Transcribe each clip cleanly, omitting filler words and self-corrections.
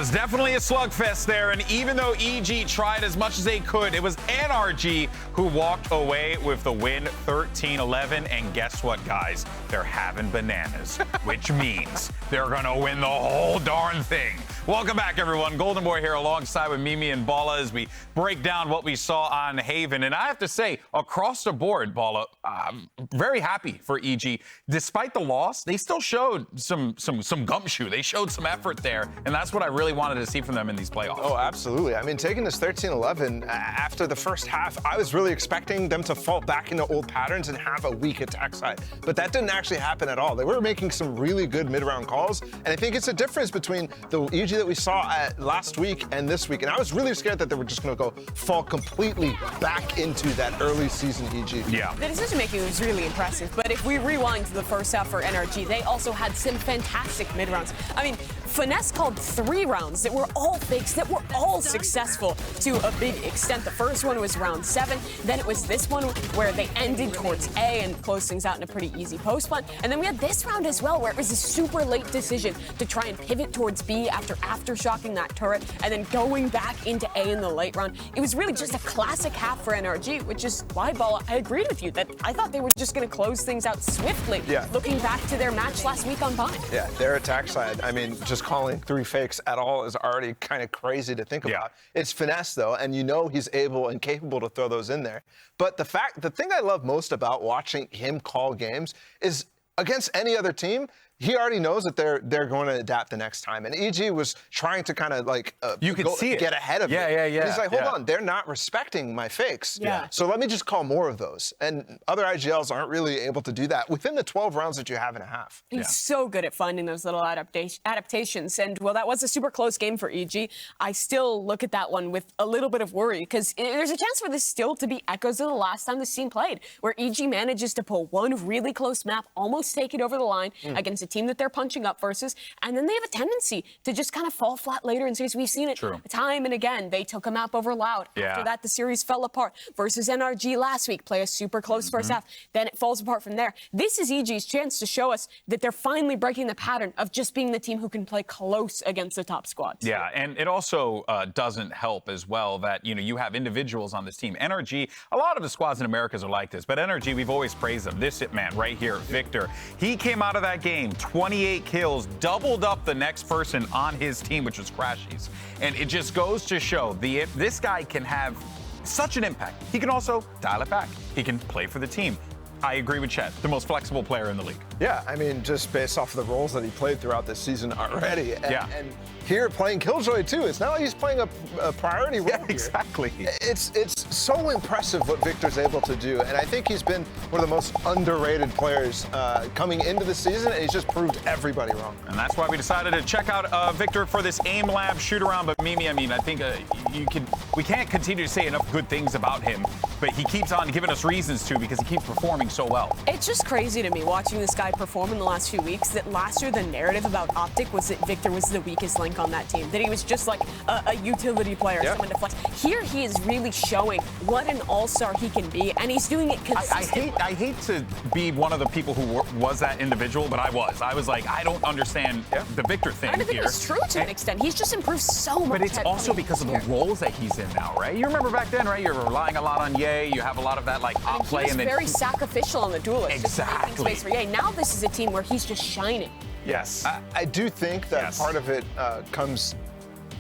was definitely a slugfest there, and even though EG tried as much as they could, it was NRG who walked away with the win 13-11, and guess what, guys? They're having bananas, which means they're gonna win the whole darn thing. Welcome back, everyone. Golden Boy here alongside with Mimi and Bala as we break down what we saw on Haven. And I have to say, across the board, Bala, I'm very happy for EG. Despite the loss, they still showed some gumshoe. They showed some effort there, and that's what I really wanted to see from them in these playoffs. Oh, absolutely. I mean, taking this 13-11, after the first half, I was really expecting them to fall back into old patterns and have a weak attack side. But that didn't actually happen at all. They were making some really good mid-round calls, and I think it's a difference between the EG that we saw last week and this week. And I was really scared that they were just going to fall completely back into that early season EG. Yeah. The decision-making was really impressive, but if we rewind to the first half for NRG, they also had some fantastic mid-rounds. I mean, Finesse called 3 rounds that were all fakes, that were all successful to a big extent. The first one was round 7, then it was this one where they ended towards A and closed things out in a pretty easy post plant. And then we had this round as well, where it was a super late decision to try and pivot towards B after aftershocking that turret and then going back into A in the late round. It was really just a classic half for NRG, which is why, Bala, I agreed with you that I thought they were just going to close things out swiftly. Yeah. Looking back to their match last week on Vine. Yeah, their attack side, I mean, just calling 3 fakes at all is already kind of crazy to think about. It's Finesse, though, and you know he's able and capable to throw those in there. But the thing I love most about watching him call games is against any other team, he already knows that they're going to adapt the next time. And EG was trying to kind of like you could see get ahead of it. Yeah. And he's like, hold on, they're not respecting my fakes. Yeah. So let me just call more of those. And other IGLs aren't really able to do that within the 12 rounds that you have in a half. He's so good at finding those little adaptations. And, well, that was a super close game for EG. I still look at that one with a little bit of worry because there's a chance for this still to be echoes of the last time this team played, where EG manages to pull one really close map, almost take it over the line against a team that they're punching up versus, and then they have a tendency to just kind of fall flat later in series. We've seen it time and again. They took a map over Loud. After that, the series fell apart. Versus NRG last week, play a super close first half. Then it falls apart from there. This is EG's chance to show us that they're finally breaking the pattern of just being the team who can play close against the top squads. Yeah, and it also doesn't help as well that, you have individuals on this team. NRG, a lot of the squads in Americas are like this, but NRG, we've always praised them. This man right here, Victor, he came out of that game 28 kills, doubled up the next person on his team, which was Crashies. And it just goes to show this guy can have such an impact. He can also dial it back. He can play for the team. I agree with Chet, the most flexible player in the league. Yeah, I mean, just based off of the roles that he played throughout this season already. And here playing Killjoy, too. It's not like he's playing a priority role here. Exactly. It's so impressive what Victor's able to do. And I think he's been one of the most underrated players coming into the season, and he's just proved everybody wrong. And that's why we decided to check out Victor for this AIM Lab shoot-around. But Mimi, I mean, I think we can't continue to say enough good things about him, but he keeps on giving us reasons to because he keeps performing so well. It's just crazy to me watching this guy perform in the last few weeks that last year the narrative about Optic was that Victor was the weakest link on that team, that he was just like a utility player, someone to flex. Here he is really showing what an all-star he can be, and he's doing it consistently. I hate to be one of the people who was that individual, but I was like, I don't understand the Victor thing I think here. it's true to an extent. He's just improved so much. But it's also because of the roles that he's in now, right? You remember back then, right? You're relying a lot on Ye. You have a lot of that like op play, and then very sacrificial on the duelist. Exactly. Just making space for Ye. Now this is a team where he's just shining. Yes. I do think that part of it comes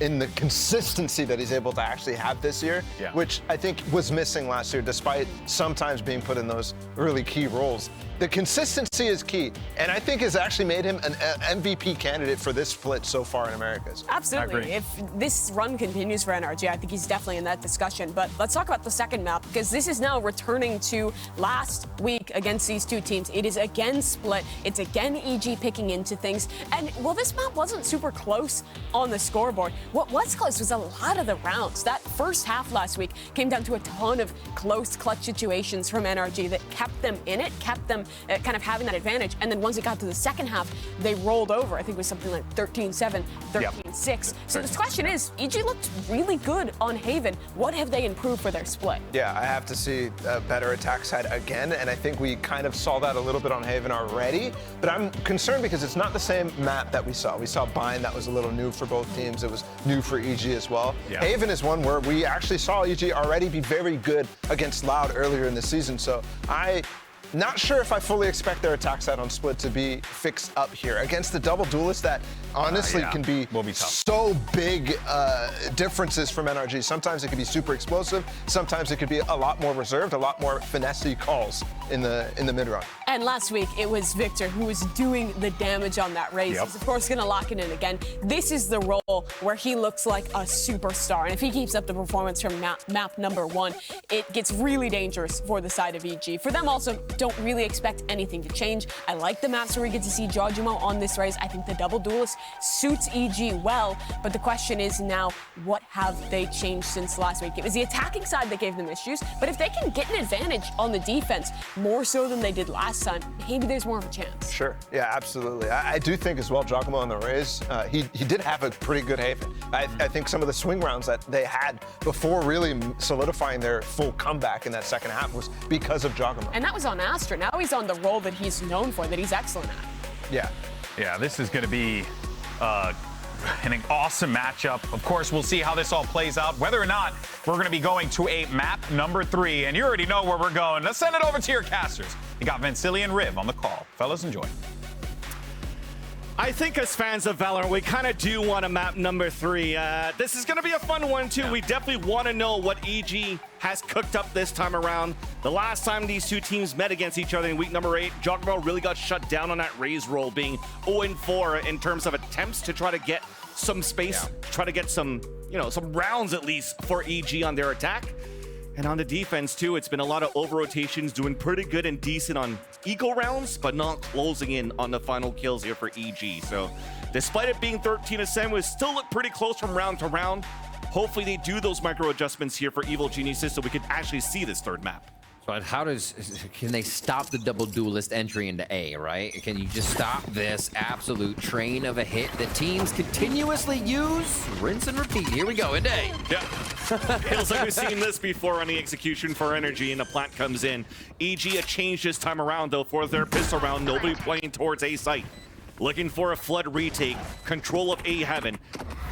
in the consistency that he's able to actually have this year, which I think was missing last year, despite sometimes being put in those really key roles. The consistency is key, and I think has actually made him an MVP candidate for this split so far in Americas. Absolutely. If this run continues for NRG, I think he's definitely in that discussion. But let's talk about the second map, because this is now returning to last week against these two teams. It is again split. It's again EG picking into things. And while this map wasn't super close on the scoreboard, what was close was a lot of the rounds. That first half last week came down to a ton of close clutch situations from NRG that kept them in it, kept them kind of having that advantage. And then once it got to the second half, they rolled over. I think it was something like 13-7, 13-6. So the question is, EG looked really good on Haven. What have they improved for their split? Yeah, I have to see a better attack side again, and I think we kind of saw that a little bit on Haven already, but I'm concerned because it's not the same map that we saw. We saw Bind, that was a little new for both teams. It was new for EG as well. Yeah. Haven is one where we actually saw EG already be very good against Loud earlier in the season, so not sure if I fully expect their attack side on split to be fixed up here. Against the double duelist that honestly can be so big differences from NRG. Sometimes it can be super explosive. Sometimes it could be a lot more reserved, a lot more finesse calls in the mid-run. And last week, it was Victor who was doing the damage on that race. He's, of course, going to lock it in again. This is the role where he looks like a superstar. And if he keeps up the performance from map number 1, it gets really dangerous for the side of EG. For them also, don't really expect anything to change. I like the maps where we get to see Jojimo on this race. I think the double duelist suits EG well, but the question is now, what have they changed since last week? It was the attacking side that gave them issues, but if they can get an advantage on the defense, more so than they did last time, maybe there's more of a chance. Sure, yeah, absolutely. I do think as well, Jojimo on the race, he did have a pretty good Haven. I think some of the swing rounds that they had before really solidifying their full comeback in that second half was because of Jojimo. And that was on Astra. Now he's on the role that he's known for, that he's excellent at. Yeah. Yeah, this is going to be an awesome matchup. Of course, we'll see how this all plays out, whether or not we're going to be going to a map number 3. And you already know where we're going. Let's send it over to your casters. You got Vansili and Riv on the call. Fellas, enjoy. I think as fans of Valorant, we kind of do want a map number 3. This is going to be a fun one, too. Yeah. We definitely want to know what EG has cooked up this time around. The last time these two teams met against each other in week number 8, Joggermo really got shut down on that Raze roll, being 0-4 in terms of attempts to try to get some space, try to get some, some rounds at least for EG on their attack. And on the defense, too, it's been a lot of over-rotations, doing pretty good and decent on eco rounds, but not closing in on the final kills here for EG. So despite it being 13-7, we still look pretty close from round to round. Hopefully they do those micro-adjustments here for Evil Geniuses so we can actually see this third map. But can they stop the double duelist entry into A, right? Can you just stop this absolute train of a hit that teams continuously use? Rinse and repeat. Here we go, into A. Yeah. Feels like we've seen this before on the execution for NRG, and the plant comes in. EG a change this time around, though, for their pistol round. Nobody playing towards A site. Looking for a flood retake. Control of A Heaven.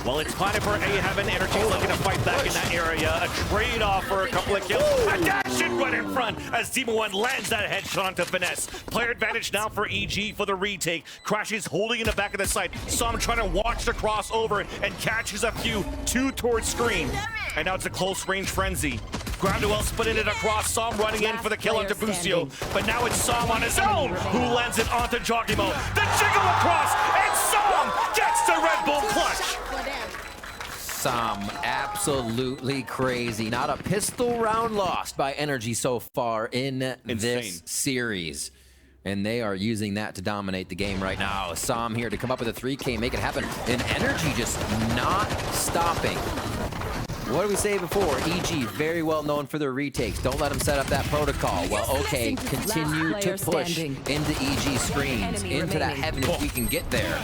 Well, it's planted for A Heaven. NRG looking to fight back in that area. A trade-off for a couple of kills. A dash in right in front as Demon One lands that headshot onto Finesse. Player advantage now for EG for the retake. Crashes holding in the back of the site. Som trying to watch the crossover and catches a few. 2 towards screen. And now it's a close range frenzy. Groundwell splitting it across. Som running in for the kill onto Busio. But now it's Som on his own who lands it onto Jogimo. The jiggle across, and Som gets the Red Bull clutch. Som absolutely crazy. Not a pistol round lost by NRG so far in this series. And they are using that to dominate the game right now. Som here to come up with a 3K, make it happen. And NRG just not stopping. What did we say before? EG, very well known for their retakes. Don't let them set up that protocol. Well, okay, continue to push into EG screens, into that heaven if we can get there.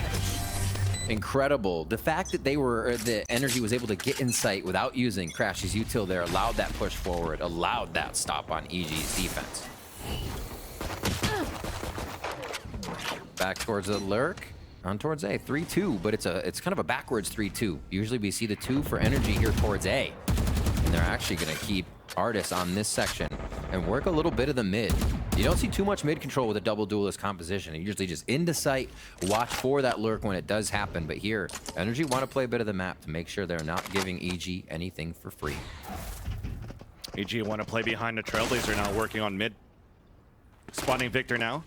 Incredible. The fact that the NRG was able to get in sight without using Crash's util there allowed that push forward, allowed that stop on EG's defense. Back towards the lurk. On towards A, 3-2, but it's kind of a backwards 3-2. Usually we see the 2 for NRG here towards A. And they're actually gonna keep Artis on this section and work a little bit of the mid. You don't see too much mid control with a double duelist composition. You usually just into sight, watch for that lurk when it does happen. But here, NRG want to play a bit of the map to make sure they're not giving EG anything for free. EG want to play behind the Trailblazer now, working on mid. Spawning Victor now.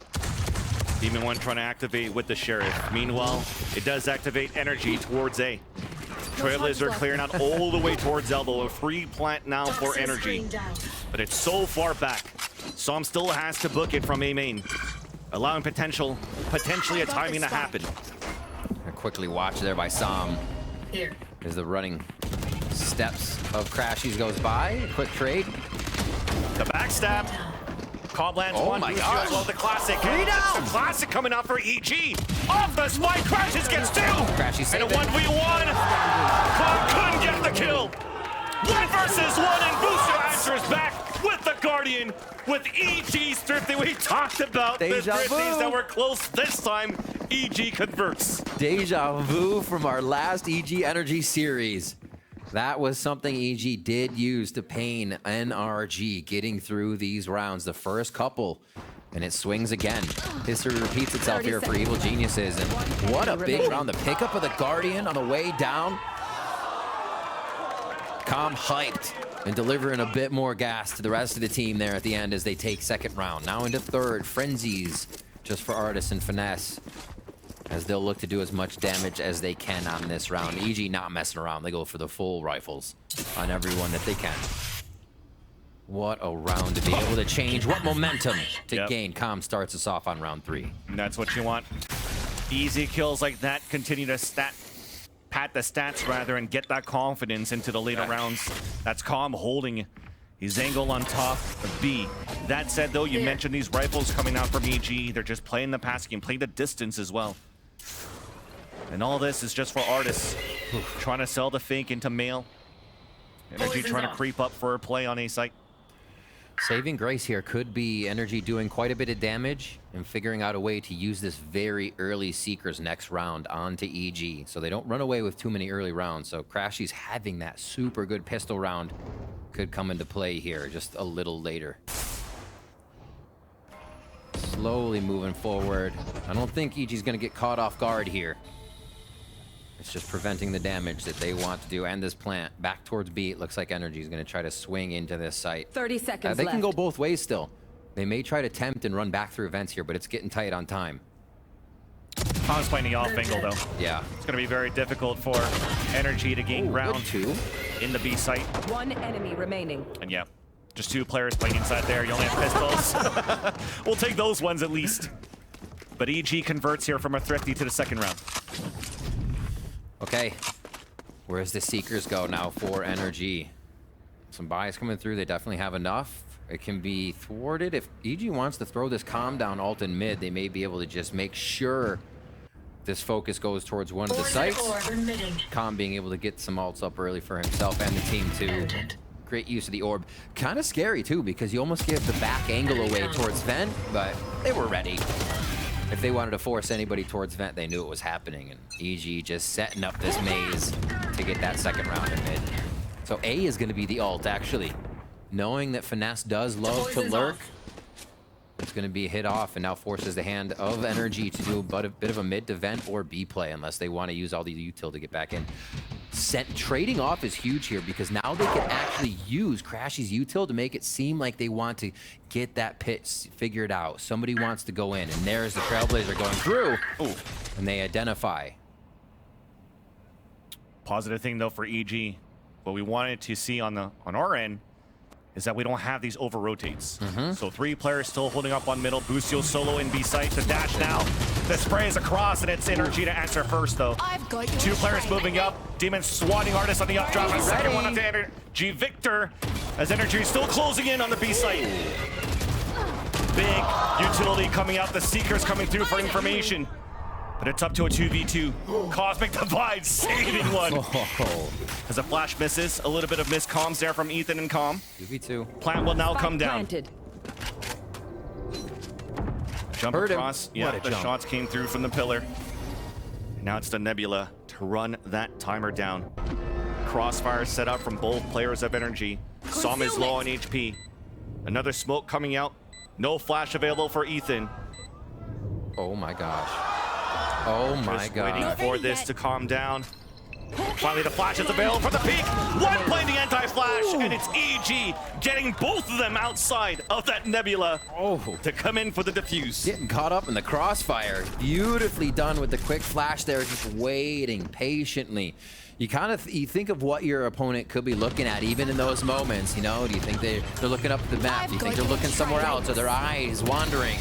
Demon One trying to activate with the Sheriff. Meanwhile, it does activate NRG towards A. Trailblazer clearing out all the way towards Elbow. A free plant now for NRG. But it's so far back. Som still has to book it from A main. Allowing potentially a timing to happen. Quickly watch there by Som. As the running steps of Crashies goes by. Quick trade. The backstab. Cobb lands Oh one. my Lucio gosh. as well, the classic. Three And down. the classic coming out for EG. Off the spike, Crashes gets 2. Crashy And saved a it. 1v1. Cobb couldn't get the kill. 1 versus 1, and Booster answers back with the Guardian. With EG's thrifty. We talked about the Deja thrifties vu. that were close this time. EG converts. Deja vu from our last EG Energy series. That was something EG did use to pain NRG getting through these rounds, the first couple, and it swings again. History repeats itself here for Evil Geniuses, and what a big round. The pickup of the Guardian on the way down. Calm hyped and delivering a bit more gas to the rest of the team there at the end as they take second round. Now into third, Frenzies just for Artis and Finesse, as they'll look to do as much damage as they can on this round. EG not messing around. They go for the full rifles on everyone that they can. What a round to be able to change. What momentum to gain. Calm starts us off on round 3. And that's what you want. Easy kills like that. Continue to pat the stats rather, and get that confidence into the later rounds. That's Calm holding his angle on top of B. That said, though, you mentioned these rifles coming out from EG. They're just playing the passing game, playing the distance as well. And all this is just for Artis. Trying to sell the fake into Mail. Energy trying to creep up for a play on A site. Saving grace here could be Energy doing quite a bit of damage and figuring out a way to use this very early Seekers next round onto EG, so they don't run away with too many early rounds. So Crashy's having that super good pistol round could come into play here just a little later. Slowly moving forward. I don't think EG's going to get caught off guard here. It's just preventing the damage that they want to do. And this plant back towards B. It looks like Energy is going to try to swing into this site. 30 seconds They left. can go both ways still. They may try to tempt and run back through events here, but it's getting tight on time. Calm's playing the off angle, though. Yeah. It's going to be very difficult for Energy to gain ground Good 2. in the B site. One enemy remaining. And yeah, just 2 players playing inside there. You only have pistols. We'll take those ones at least. But EG converts here from a thrifty to the second round. Okay. Where's the Seekers go now for Energy? Some buys coming through. They definitely have enough. It can be thwarted. If EG wants to throw this calm down ult in mid, they may be able to just make sure this focus goes towards one of the sites. Calm being able to get some ults up early for himself and the team too. Great use of the orb. Kind of scary too, because you almost give the back angle away towards Vent, but they were ready. If they wanted to force anybody towards Vent, they knew it was happening. And EG just setting up this maze to get that second round in mid. So A is going to be the ult, actually. Knowing that Finesse does love to lurk, it's going to be hit off and now forces the hand of Energy to do a bit of a mid to Vent or B play unless they want to use all the util to get back in. Trading off is huge here because now they can actually use Crashy's util to make it seem like they want to get that pit figured out. Somebody wants to go in, and there's the Trailblazer going through. Ooh. And they identify. Positive thing though for EG, what we wanted to see on our end is that we don't have these over rotates. So 3 players still holding up on middle. Busio solo in B site. The dash now. The spray is across, and it's Energy to answer first though. 2 players moving up. Demon swatting Artis on the up drop. A second one up to Energy. Victor, as Energy is still closing in on the B site. Big utility coming out. The Seekers coming through for information. But it's up to a 2v2. Cosmic Divide saving one. As a flash misses, a little bit of missed comms there from Ethan and Calm. 2v2. Plant will now come down. Planted. Jump Heard him. across. Yeah, What a the jump. shots came through from the pillar. Now it's the Nebula to run that timer down. Crossfire set up from both players of Energy. Som is low on HP. Another smoke coming out. No flash available for Ethan. Oh my gosh. Oh my Just waiting god. for this to calm down. Finally, the flash is available for the peak. One playing the anti-flash, and it's EG getting both of them outside of that Nebula to come in for the defuse. Getting caught up in the crossfire. Beautifully done with the quick flash there, just waiting patiently. You kind of you think of what your opponent could be looking at even in those moments, you know? Do you think they're looking up at the map? Do you think they're looking somewhere else? Are their eyes wandering?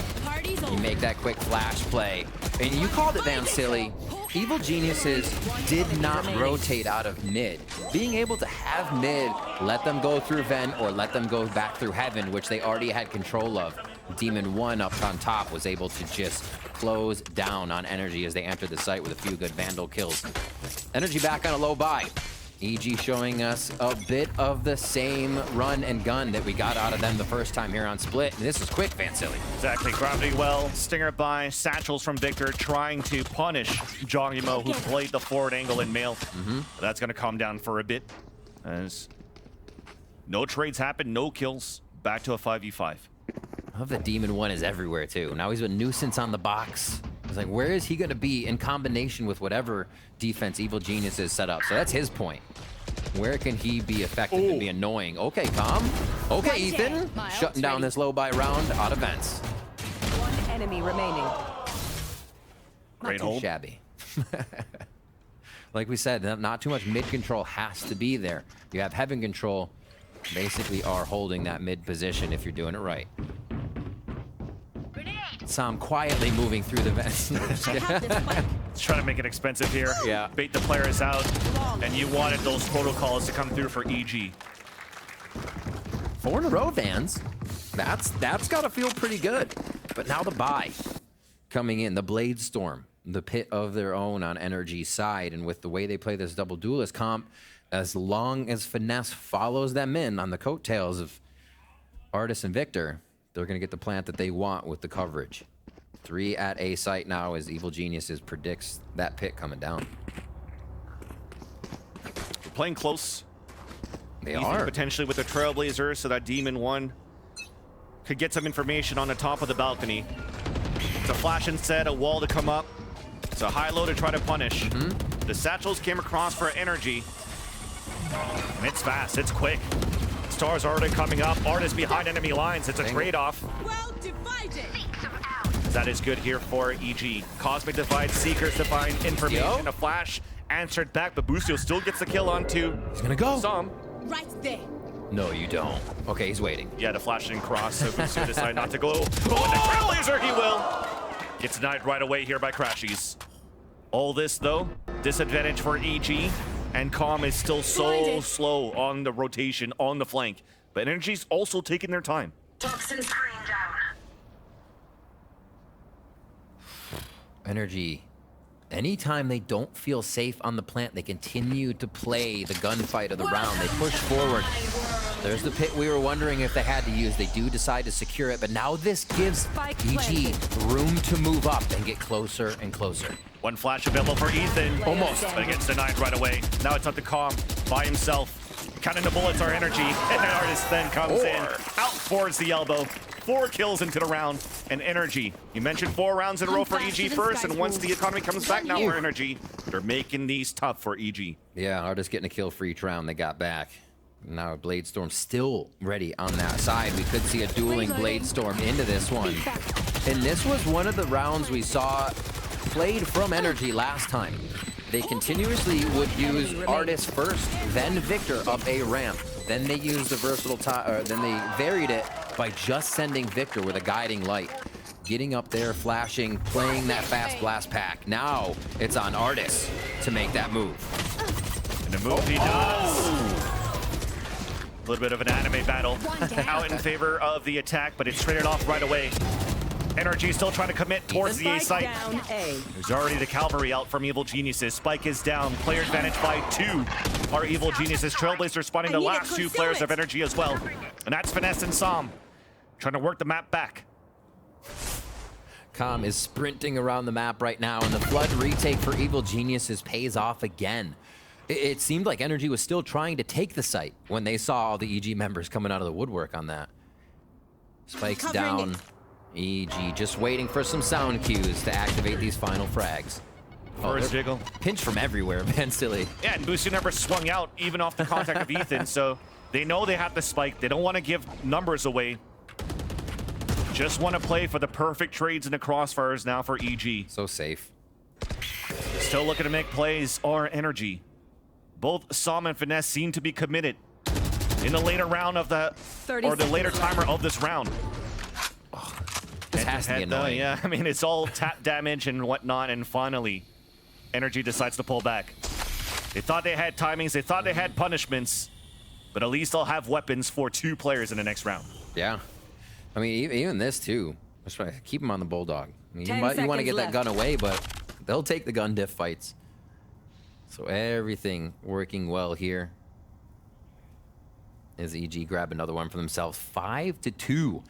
You make that quick flash play. And you called it, Van Silly. Evil Geniuses did not rotate out of mid. Being able to have mid, let them go through Ven or let them go back through Heaven, which they already had control of. Demon 1 up on top was able to just close down on Energy as they entered the site with a few good Vandal kills. Energy back on a low buy. EG showing us a bit of the same run and gun that we got out of them the first time here on Split. And this is quick, Van Silly. Exactly. Gravity well, Stinger by, Satchels from Victor trying to punish Jongimo, who played the forward angle in male. That's going to calm down for a bit as no trades happen, no kills. Back to a 5v5. I love that Demon 1 is everywhere, too. Now he's a nuisance on the box. It's like, where is he going to be in combination with whatever defense Evil Genius is set up? So that's his point. Where can he be effective and be annoying? Okay, Calm. Okay, Ethan. Shutting down this low buy round out of vents. One enemy remaining. Great Not too hold. shabby. Like we said, not too much mid control has to be there. You have Heaven control. Basically are holding that mid position if you're doing it right. Sam quietly moving through the vents. It's trying to make it expensive here. Yeah. Bait the players out, and you wanted those protocols to come through for EG. 4 in a row, Vans. That's got to feel pretty good. But now the buy coming in, the Blade Storm, the pit of their own on NRG's side, and with the way they play this double duelist comp, as long as Finesse follows them in on the coattails of Artis and Victor, they're going to get the plant that they want with the coverage. 3 at A site now as Evil Geniuses predicts that pit coming down. We're playing close. They Ethan are. potentially with the Trailblazer, so that Demon 1 could get some information on the top of the balcony. It's a flash instead, a wall to come up. It's a high low to try to punish. The Satchels came across for Energy. And it's fast, it's quick. Stars already coming up. Artis behind enemy lines. It's a trade-off. Well divided. That is good here for EG. Cosmic Divide, Seekers Divine, information, Yo. a flash, answered back, but Busio still gets the kill onto He's going to go. Some. Right there. No, you don't. Okay, he's waiting. Yeah, the flash and cross, so Busio decided not to go. Oh, with the Trailblazer, he will! Gets denied right away here by Crashies. All this, though, disadvantage for EG, and Calm is still so slow on the rotation, on the flank. But Energy's also taking their time. Toxin screen down. Energy. Anytime they don't feel safe on the plant, they continue to play the gunfight of the round. They push forward. There's the pit we were wondering if they had to use. They do decide to secure it, but now this gives EG room to move up and get closer and closer. One flash available for Ethan. Almost. But it gets denied right away. Now it's up to Calm by himself. Counting the bullets are Energy. And the Artist then comes in. Out towards the elbow. 4 kills into the round. And Energy. You mentioned 4 rounds in a row for EG first. And once the economy comes back now for Energy, they're making these tough for EG. Yeah, Artist getting a kill for each round they got back. Now Blade Storm still ready on that side. We could see a dueling Blade Storm into this one. And this was one of the rounds we saw played from Energy last time. They continuously would use Artis first, then Victor up a ramp. Then they used the versatile then they varied it by just sending Victor with a guiding light. Getting up there, flashing, playing that fast blast pack. Now it's on Artis to make that move. And the move he does. A little bit of an anime battle out in favor of the attack, but it's traded off right away. NRG still trying to commit towards the A site. Down A. There's already the cavalry out from Evil Geniuses. Spike is down. Player advantage by 2 are Evil Geniuses. Trailblazer spotting the last 2 players of Energy as well. And that's Finesse and Som trying to work the map back. Calm is sprinting around the map right now, and the Flood retake for Evil Geniuses pays off again. It seemed like Energy was still trying to take the site when they saw all the EG members coming out of the woodwork on that. Spikes down. EG just waiting for some sound cues to activate these final frags. First jiggle. Pinch from everywhere, man, silly. Yeah, and Busio never swung out even off the contact of Ethan, so they know they have the spike. They don't want to give numbers away. Just want to play for the perfect trades in the crossfires now for EG. So safe. Still looking to make plays are Energy. Both Som and Finesse seem to be committed in the later round of the, or the later timer of this round. This has to be annoying. Yeah, I mean, it's all tap damage and whatnot, and finally, NRG decides to pull back. They thought they had timings, they thought they had punishments, but at least they'll have weapons for 2 players in the next round. Yeah. I mean, even this, too. That's right. Keep him on the Bulldog. I mean, 10 you want to seconds get that left. gun away, but they'll take the gun diff fights. So everything working well here. As EG grab another one for themselves. 5-2.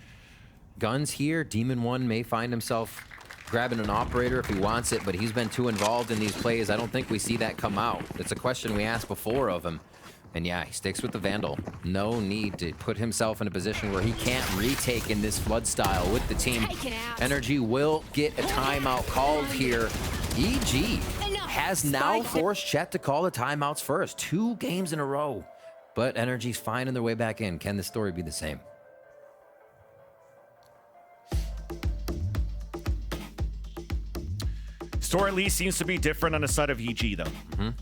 Guns here. Demon 1 may find himself grabbing an operator if he wants it, but he's been too involved in these plays. I don't think we see that come out. It's a question we asked before of him. And yeah, he sticks with the Vandal. No need to put himself in a position where he can't retake in this flood style with the team. NRG will get a timeout called here. EG has now forced Chet to call the timeouts first. 2 games in a row. But NRG's finding their way back in. Can the story be the same? Story at least seems to be different on the side of EG, though.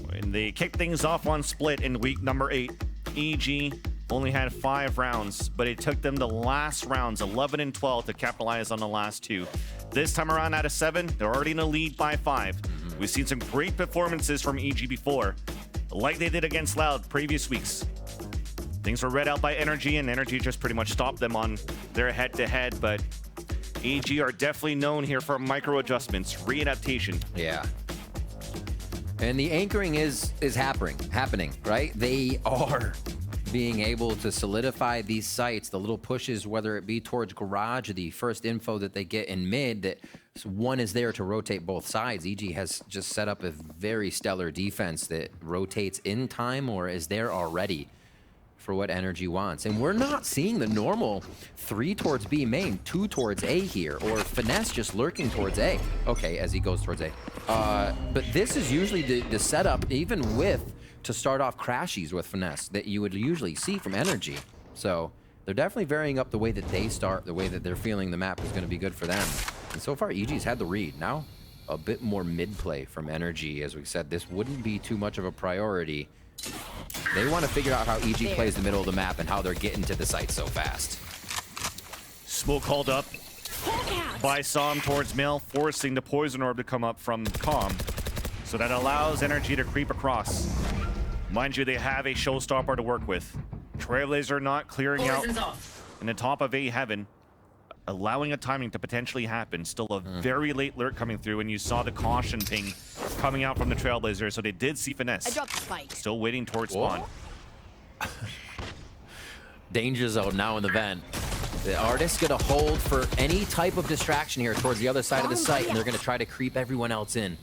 When they kicked things off on Split in week number 8, EG only had 5 rounds, but it took them the last rounds, 11 and 12, to capitalize on the last 2. This time around, out of 7, they're already in the lead by 5. We've seen some great performances from EG before, like they did against Loud previous weeks. Things were read out by NRG, and NRG just pretty much stopped them on their head-to-head, but EG are definitely known here for micro adjustments, readaptation. Yeah. And the anchoring is happening, right? They are being able to solidify these sites, the little pushes, whether it be towards garage or the first info that they get in mid, that one is there to rotate both sides. EG has just set up a very stellar defense that rotates in time or is there already for what NRG wants. And we're not seeing the normal 3 towards B main, 2 towards A here, or Finesse just lurking towards A. Okay, as he goes towards A. But this is usually the setup, even with, to start off crashies with Finesse, that you would usually see from NRG. So they're definitely varying up the way that they start, the way that they're feeling the map is going to be good for them. And so far, EG's had the read. Now, a bit more mid-play from NRG. As we said, this wouldn't be too much of a priority. They want to figure out how EG plays the middle of the map and how they're getting to the site so fast. Smoke called up by Som towards Mill, forcing the poison orb to come up from Com. So that allows NRG to creep across. Mind you, they have a showstopper to work with. Trailblazer not clearing out in the top of A heaven, allowing a timing to potentially happen. Still a very late lurk coming through, and you saw the caution ping coming out from the Trailblazer, so they did see Finesse. I dropped the spike. Still waiting towards spawn. Danger zone now in the vent. The Artist's gonna hold for any type of distraction here towards the other side of the site, and they're gonna try to creep everyone else in.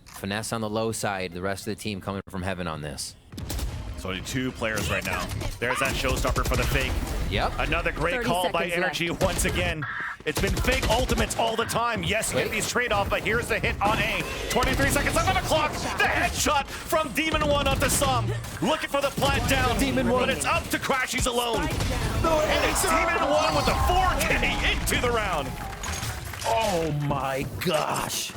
Finesse on the low side, the rest of the team coming from heaven on this. So only 2 players right now. There's that showstopper for the fake. Yep. Another great call by NRG once again. It's been fake ultimates all the time. Yes, you get these trade-off, but here's the hit on A. 23 seconds left on the clock. The headshot from Demon 1 up to Som. Looking for the plant down. Demon 1. But it's up to Crashies alone. And it's Demon 1 with the 4K into the round. Oh my gosh.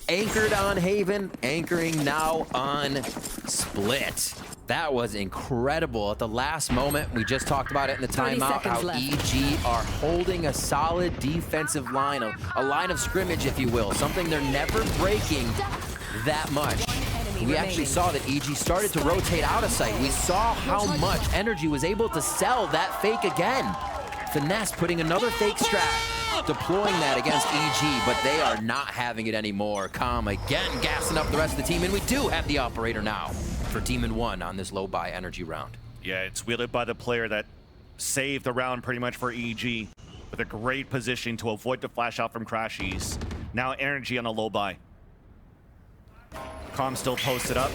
Anchored on Haven, anchoring now on Split. That was incredible. At the last moment, we just talked about it in the timeout, how EG are holding a solid defensive line, a line of scrimmage, if you will, something they're never breaking that much. We actually saw that EG started to rotate out of sight. We saw how much NRG was able to sell that fake again. Finesse putting another fake strat, deploying that against EG, but they are not having it anymore. Com again gassing up the rest of the team, and we do have the operator now for Demon 1 on this low buy energy round. Yeah, it's wielded by the player that saved the round pretty much for EG with a great position to avoid the flash out from Crashies. Now NRG on a low buy. Com still posted up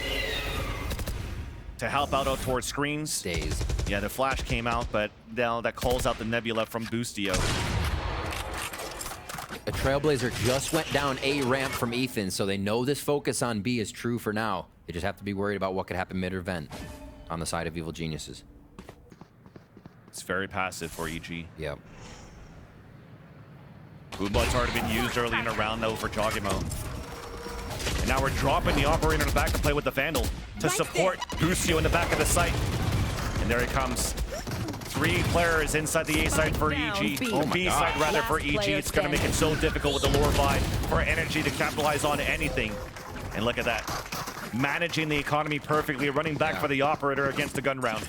to help out towards screens. Dazed. Yeah, the flash came out, but now that calls out the Nebula from Boostio. A Trailblazer just went down A ramp from Ethan, so they know this focus on B is true for now. They just have to be worried about what could happen mid or vent on the side of Evil Geniuses. It's very passive for EG. Yep. Boombots already been used early in the round though for Jogimo. And now we're dropping the operator in the back to play with the Vandal to support Boostio in the back of the site. And there he comes. 3 players inside the A side for EG. B side rather for EG. It's going to make it so difficult with the lower buy for Energy to capitalize on anything. And look at that. Managing the economy perfectly, running back for the operator against the gun round.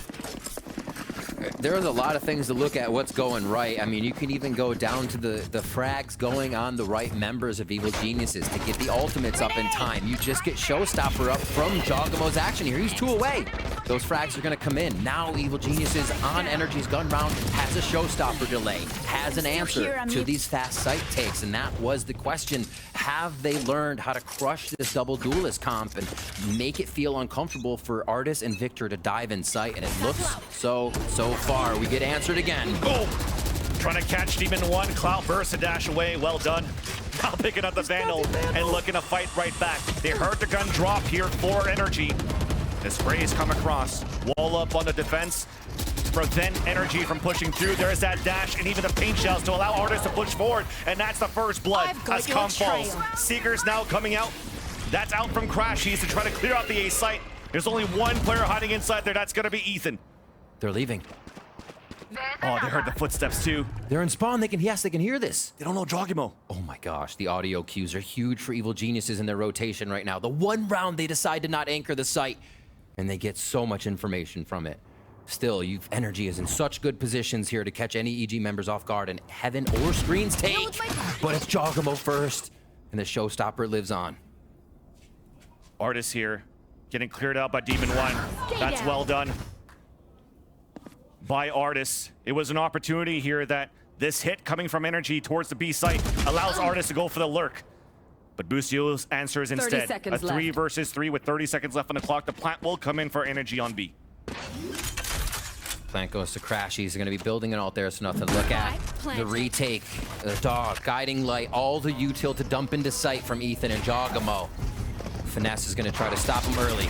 There's a lot of things to look at what's going right. I mean, you can even go down to the frags going on the right members of Evil Geniuses to get the ultimates up in time. You just get Showstopper up from Jogamo's action here. He's 2 away. Those frags are going to come in. Now Evil Geniuses on Energy's gun round has a Showstopper delay, has an answer to these fast site takes, and that was the question. Have they learned how to crush this double duelist comp and make it feel uncomfortable for Artis and Victor to dive in sight? And it looks so far. We get answered again. Boom! Trying to catch Demon 1. Cloud burst a dash away. Well done. Now picking up the Vandal and looking to fight right back. They heard the gun drop here for Energy. The sprays come across. Wall up on the defense. Prevent Energy from pushing through. There's that dash and even the paint shells to allow Artis to push forward. And that's the first blood as Com falls. Seeker's now coming out. That's out from Crash. He's to try to clear out the A site. There's only 1 player hiding inside there. That's going to be Ethan. They're leaving. Oh, they heard the footsteps too. They're in spawn. They can hear this. They don't know Jogimo. Oh my gosh, the audio cues are huge for Evil Geniuses in their rotation right now. The 1 round they decide to not anchor the site, and they get so much information from it. Still, Energy is in such good positions here to catch any EG members off guard, and Heaven or Screens take. But it's Jogamo first, and the Showstopper lives on. Artis here, getting cleared out by Demon 1. That's well done by Artis. It was an opportunity here that this hit coming from Energy towards the B site allows Artis to go for the lurk. But Busio answers instead. A 3 versus 3 with 30 seconds left on the clock. The plant will come in for Energy on B. Plant goes to Crash. He's going to be building an alt there, so nothing to look at. The retake, the dog, guiding light, all the util to dump into sight from Ethan and Jogamo. Finesse is going to try to stop him early.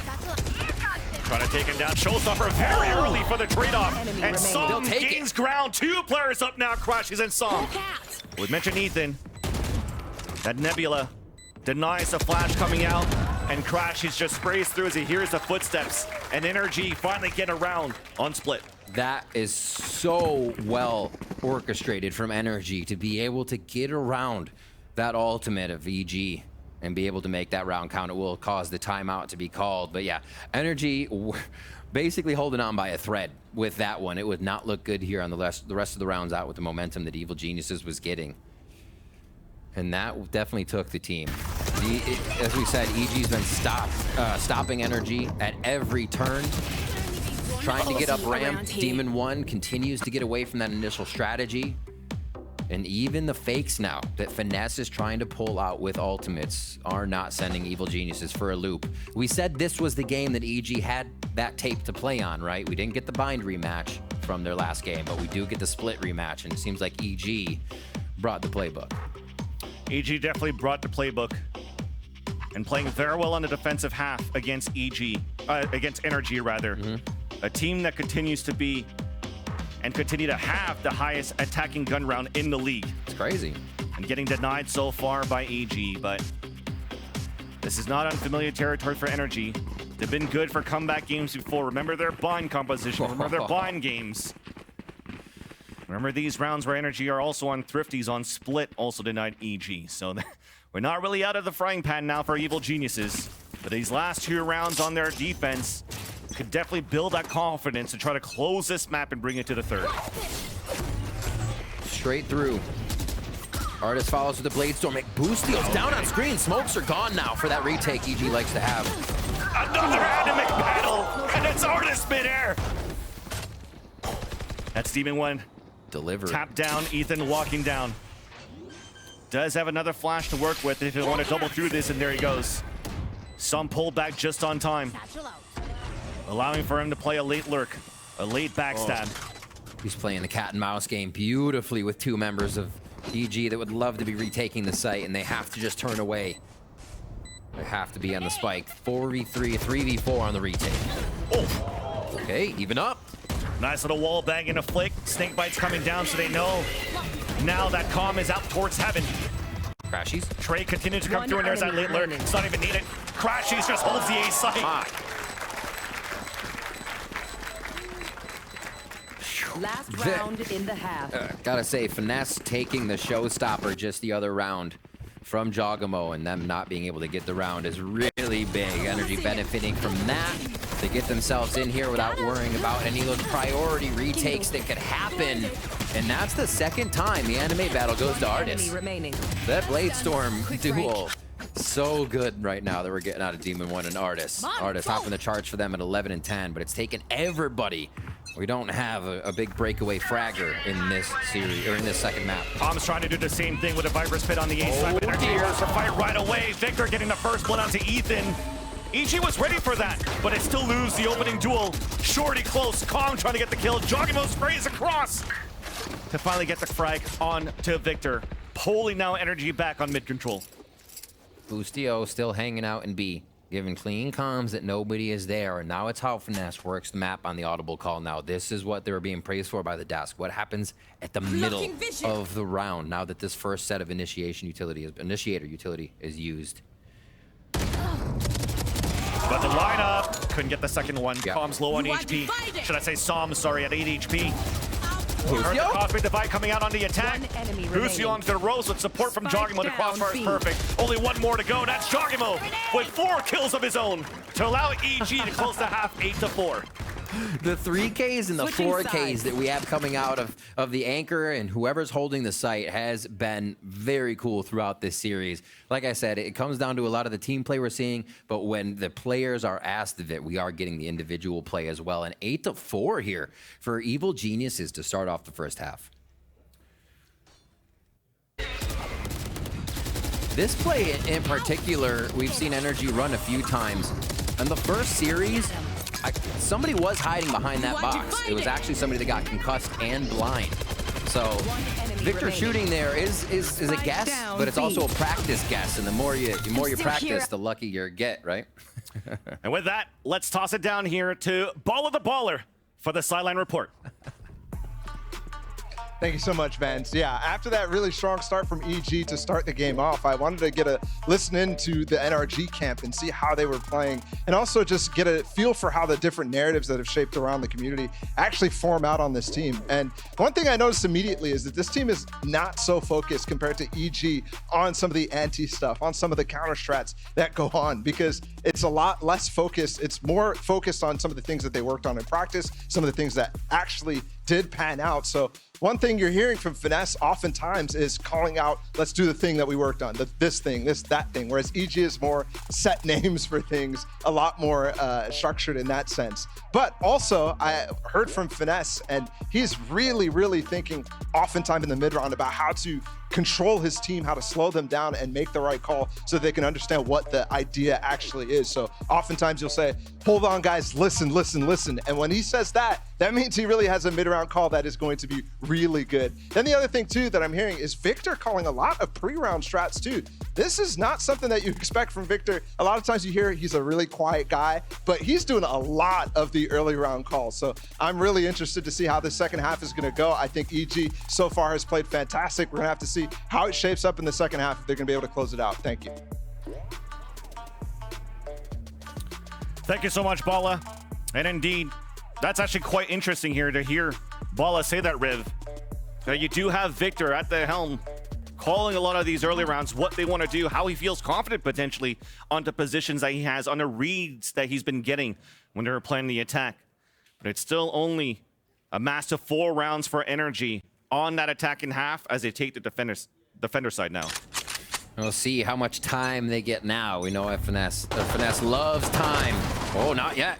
Trying to take him down. Showstopper very early for the trade-off. And Song gains ground. 2 players up now. Crashes and Song. We mentioned Ethan. That Nebula denies the flash coming out. And Crash just sprays through as he hears the footsteps. And Energy finally get around on split. That is so well orchestrated from Energy to be able to get around that ultimate of EG and be able to make that round count. It will cause the timeout to be called. But yeah, Energy basically holding on by a thread with that one. It would not look good here on the rest of the rounds out with the momentum that Evil Geniuses was getting. And that definitely took the team. As we said, EG's been stopping Energy at every turn, trying to get up ramp. Demon 1 continues to get away from that initial strategy. And even the fakes now that Finesse is trying to pull out with ultimates are not sending Evil Geniuses for a loop. We said this was the game that EG had that tape to play on, right? We didn't get the bind rematch from their last game, but we do get the split rematch, and it seems like EG brought the playbook. EG definitely brought the playbook and playing very well on the defensive half against against Energy rather. A team that continues to be and continue to have the highest attacking gun round in the league. It's crazy. And getting denied so far by EG, but this is not unfamiliar territory for Energy. They've been good for comeback games before. Remember their bind composition, remember their bind games. Remember these rounds where Energy are also on Thrifties on split, also denied EG. So we're not really out of the frying pan now for Evil Geniuses. But these last 2 rounds on their defense could definitely build that confidence to try to close this map and bring it to the 3rd. Straight through. Artis follows with the Blade Storm. Boostios down on screen. Smokes are gone now for that retake EG likes to have. Another anime battle, and it's Artis midair. That's Demon 1. Delivered. Tap down, Ethan walking down. Does have another flash to work with if you want to double through this, and there he goes. Some pullback just on time. Allowing for him to play a late lurk, a late backstab. He's playing the cat and mouse game beautifully with 2 members of EG that would love to be retaking the site, and they have to just turn away. They have to be on the spike. 4v3, 3v4 on the retake. Oh. Okay, even up. Nice little wall bang and a flick. Snake bites coming down, so they know now that calm is out towards Heaven. Crashies. Trey continues to come through, and there's that late lurk. It's not even needed. Crashies just holds the A site. Last round in the half. Gotta say, Finesse taking the showstopper just the other round from Jogamo, and them not being able to get the round is really big. NRG benefiting from that. They get themselves in here without worrying about any of those priority retakes that could happen. And that's the second time the animate battle goes to Artis. That Blade Storm duel, so good right now that we're getting out of Demon 1 and Artis. Artis hopping the charge for them at 11 and 10, but it's taken everybody. We don't have a big breakaway fragger in this series, or in this second map. Tom's trying to do the same thing with a Viper Spit on the A side, but NRG goes for fight right away. Victor getting the first blood onto Ethan. EG was ready for that, but it still loses the opening duel. Shorty close, Kong trying to get the kill. Jogimo sprays across to finally get the frag on to Victor. Pulling now NRG back on mid control. Boostio still hanging out in B, giving clean comms that nobody is there, and now it's how Finesse works the map on the audible call. Now this is what they were being praised for by the desk. What happens at the middle of the round now that this first set of initiator utility is used? But the lineup couldn't get the second one. Yep. Comms low on HP. Should I say Som, sorry, at 8 HP. Boostio? Heard the Cosmic Divide coming out on the attack. Boostio onto the Rose with support from Jogimo. The crossfire is perfect. Only one more to go. That's Jogimo with 4 kills of his own to allow EG to close the half 8-4. The 3Ks and the 4Ks that we have coming out of the anchor and whoever's holding the site has been very cool throughout this series. Like I said, it comes down to a lot of the team play we're seeing, but when the players are asked of it, we are getting the individual play as well. And 8-4 here for Evil Geniuses to start off the first half. This play in particular, we've seen NRG run a few times. In the first series, somebody was hiding behind that box. It was actually somebody that got concussed and blind. So Victor shooting there is a guess, but it's also a practice guess. And the more you practice, the luckier you get, right? And with that, let's toss it down here to Ball of the Baller for the sideline report. Thank you so much, Vance. Yeah, after that really strong start from EG to start the game off, I wanted to get a listen into the NRG camp and see how they were playing, and also just get a feel for how the different narratives that have shaped around the community actually form out on this team. And one thing I noticed immediately is that this team is not so focused compared to EG on some of the anti-stuff, on some of the counter strats that go on, because it's a lot less focused. It's more focused on some of the things that they worked on in practice, some of the things that actually did pan out. So one thing you're hearing from Finesse oftentimes is calling out, let's do the thing that we worked on, this thing, that thing, whereas EG is more set names for things, a lot more structured in that sense. But also, I heard from Finesse, and he's really, really thinking oftentimes in the mid-round about how to control his team, how to slow them down and make the right call so they can understand what the idea actually is. So oftentimes you'll say, hold on guys, listen, listen, listen. And when he says that, that means he really has a mid-round call that is going to be really good. Then the other thing too that I'm hearing is Victor calling a lot of pre-round strats too. This is not something that you expect from Victor. A lot of times you hear he's a really quiet guy, but he's doing a lot of the early round calls. So I'm really interested to see how the second half is gonna go. I think EG so far has played fantastic. We're gonna have to see how it shapes up in the second half if they're gonna be able to close it out. Thank you. Thank you so much, Bala. And indeed, that's actually quite interesting here to hear Bala say that, Riv. You do have Victor at the helm calling a lot of these early rounds, what they want to do, how he feels confident potentially onto positions that he has, on the reads that he's been getting when they're playing the attack. But it's still only a massive 4 rounds for NRG on that attacking half as they take the defender side now. We'll see how much time they get now. We know Finesse loves time. Oh, not yet.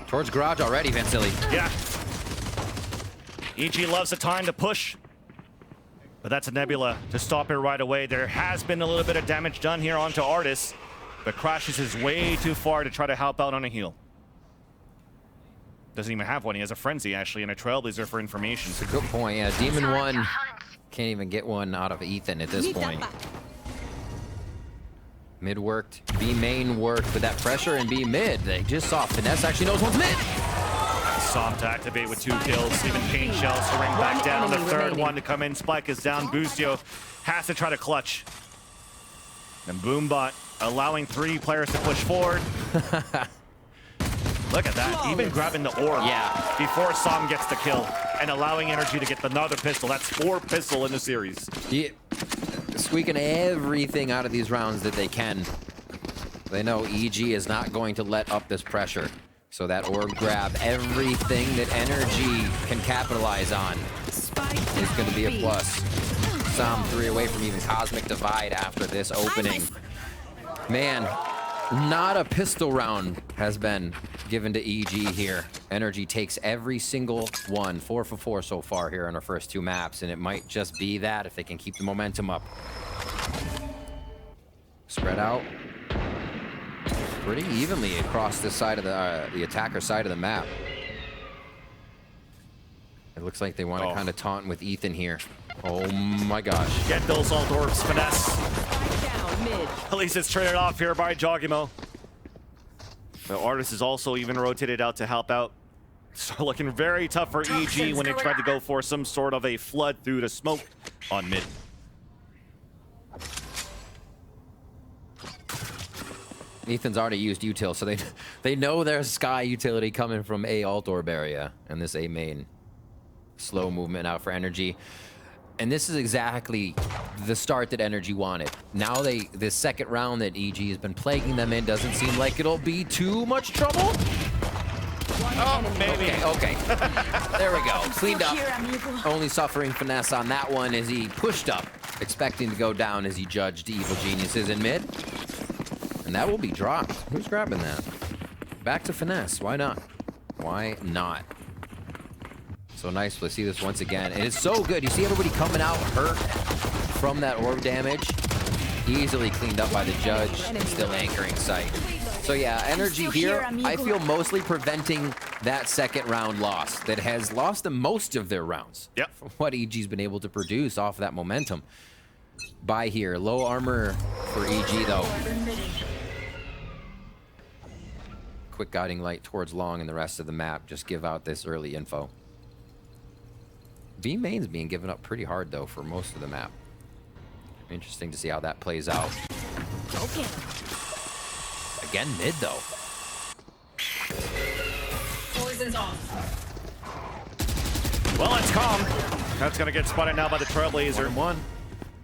Towards garage already, Vansili. Yeah. EG loves the time to push. But that's a Nebula to stop it right away. There has been a little bit of damage done here onto Artis, but Crashes is way too far to try to help out on a heal. Doesn't even have one. He has a Frenzy, actually, and a Trailblazer for information. It's a good point. Yeah, Demon 1 can't even get one out of Ethan at this point. Mid worked, B main worked, but that pressure in B mid, they just saw Finesse actually knows one's mid. Soft to activate with 2 kills, even Pain Shells to ring back down. The third one to come in, Spike is down. Boostio has to try to clutch. And Boombot allowing 3 players to push forward. Look at that. Even grabbing the orb before Sam gets the kill and allowing NRG to get another pistol. That's 4 pistol in the series. Squeaking everything out of these rounds that they can. They know EG is not going to let up this pressure. So that orb grab, everything that NRG can capitalize on is going to be a plus. Sam 3 away from even Cosmic Divide after this opening. Man, not a pistol round has been given to EG here. NRG takes every single one, 4 for 4 so far here on our first 2 maps, and it might just be that if they can keep the momentum up. Spread out pretty evenly across this side of the attacker side of the map. It looks like they want to kind of taunt with Ethan here. Oh my gosh. Get those ult orbs, finesse. Down mid. At least it's traded off here by Jogimo. The Artist is also even rotated out to help out. So looking very tough for EG when they tried to go for some sort of a flood through the smoke on mid. Ethan's already used util, so they know there's Sky utility coming from A alt orb area, and this A main. Slow movement out for NRG. And this is exactly the start that NRG wanted. Now this second round that EG has been plaguing them in doesn't seem like it'll be too much trouble. Oh, maybe. Okay. There we go. Cleaned up. Only suffering finesse on that one as he pushed up, expecting to go down as he judged Evil Geniuses in mid. And that will be dropped. Who's grabbing that? Back to finesse. Why not? Why not? So nice to see this once again. And it's so good. You see everybody coming out hurt from that orb damage. Easily cleaned up by the judge and still anchoring sight. So yeah, NRG here, I feel mostly preventing that second round loss that has lost them most of their rounds. Yep. From what EG's been able to produce off of that momentum. By here, low armor for EG though. Quick guiding light towards long and the rest of the map. Just give out this early info. B main's being given up pretty hard though for most of the map. Interesting to see how that plays out. Okay. Again, mid though. Poison's off. Well, it's calm. That's gonna get spotted now by the Trailblazer. 1-1.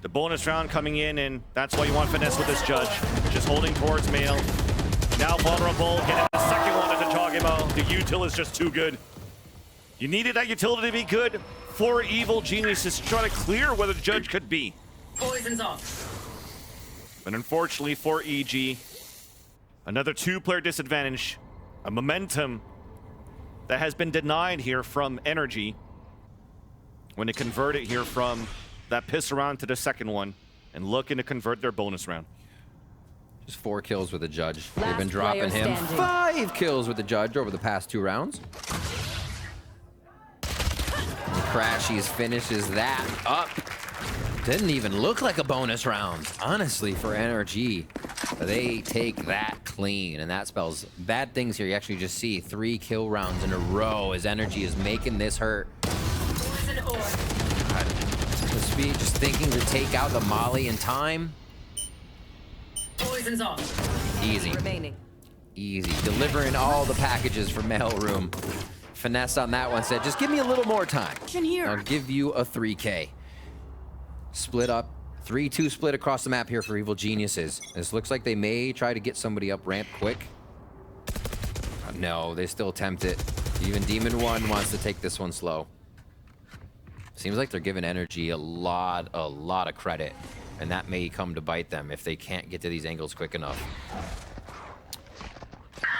The bonus round coming in, and that's why you want finesse with this judge. Just holding towards Mail. Now vulnerable, getting the second one into Jogimo. The util is just too good. You needed that utility to be good for Evil Geniuses to try to clear where the judge could be. Poison's off. But unfortunately for EG, another 2-player disadvantage. A momentum that has been denied here from NRG when they convert it here from that piss around to the second one and looking to convert their bonus round. Just 4 kills with the judge. They've Last been dropping player him standing. 5 kills with the judge over the past 2 rounds. Crashies finishes that up. Didn't even look like a bonus round, honestly, for NRG. They take that clean, and that spells bad things here. You actually just see 3 kill rounds in a row as NRG is making this hurt. Poison orb. The speed, just thinking to take out the Molly in time. Poison's off. Easy. Remaining. Easy. Delivering all the packages from Mailroom. Finesse on that one said, just give me a little more time. I'll give you a 3K. Split up. 3-2 split across the map here for Evil Geniuses. This looks like they may try to get somebody up ramp quick. No, they still attempt it. Even Demon 1 wants to take this one slow. Seems like they're giving NRG a lot of credit. And that may come to bite them if they can't get to these angles quick enough.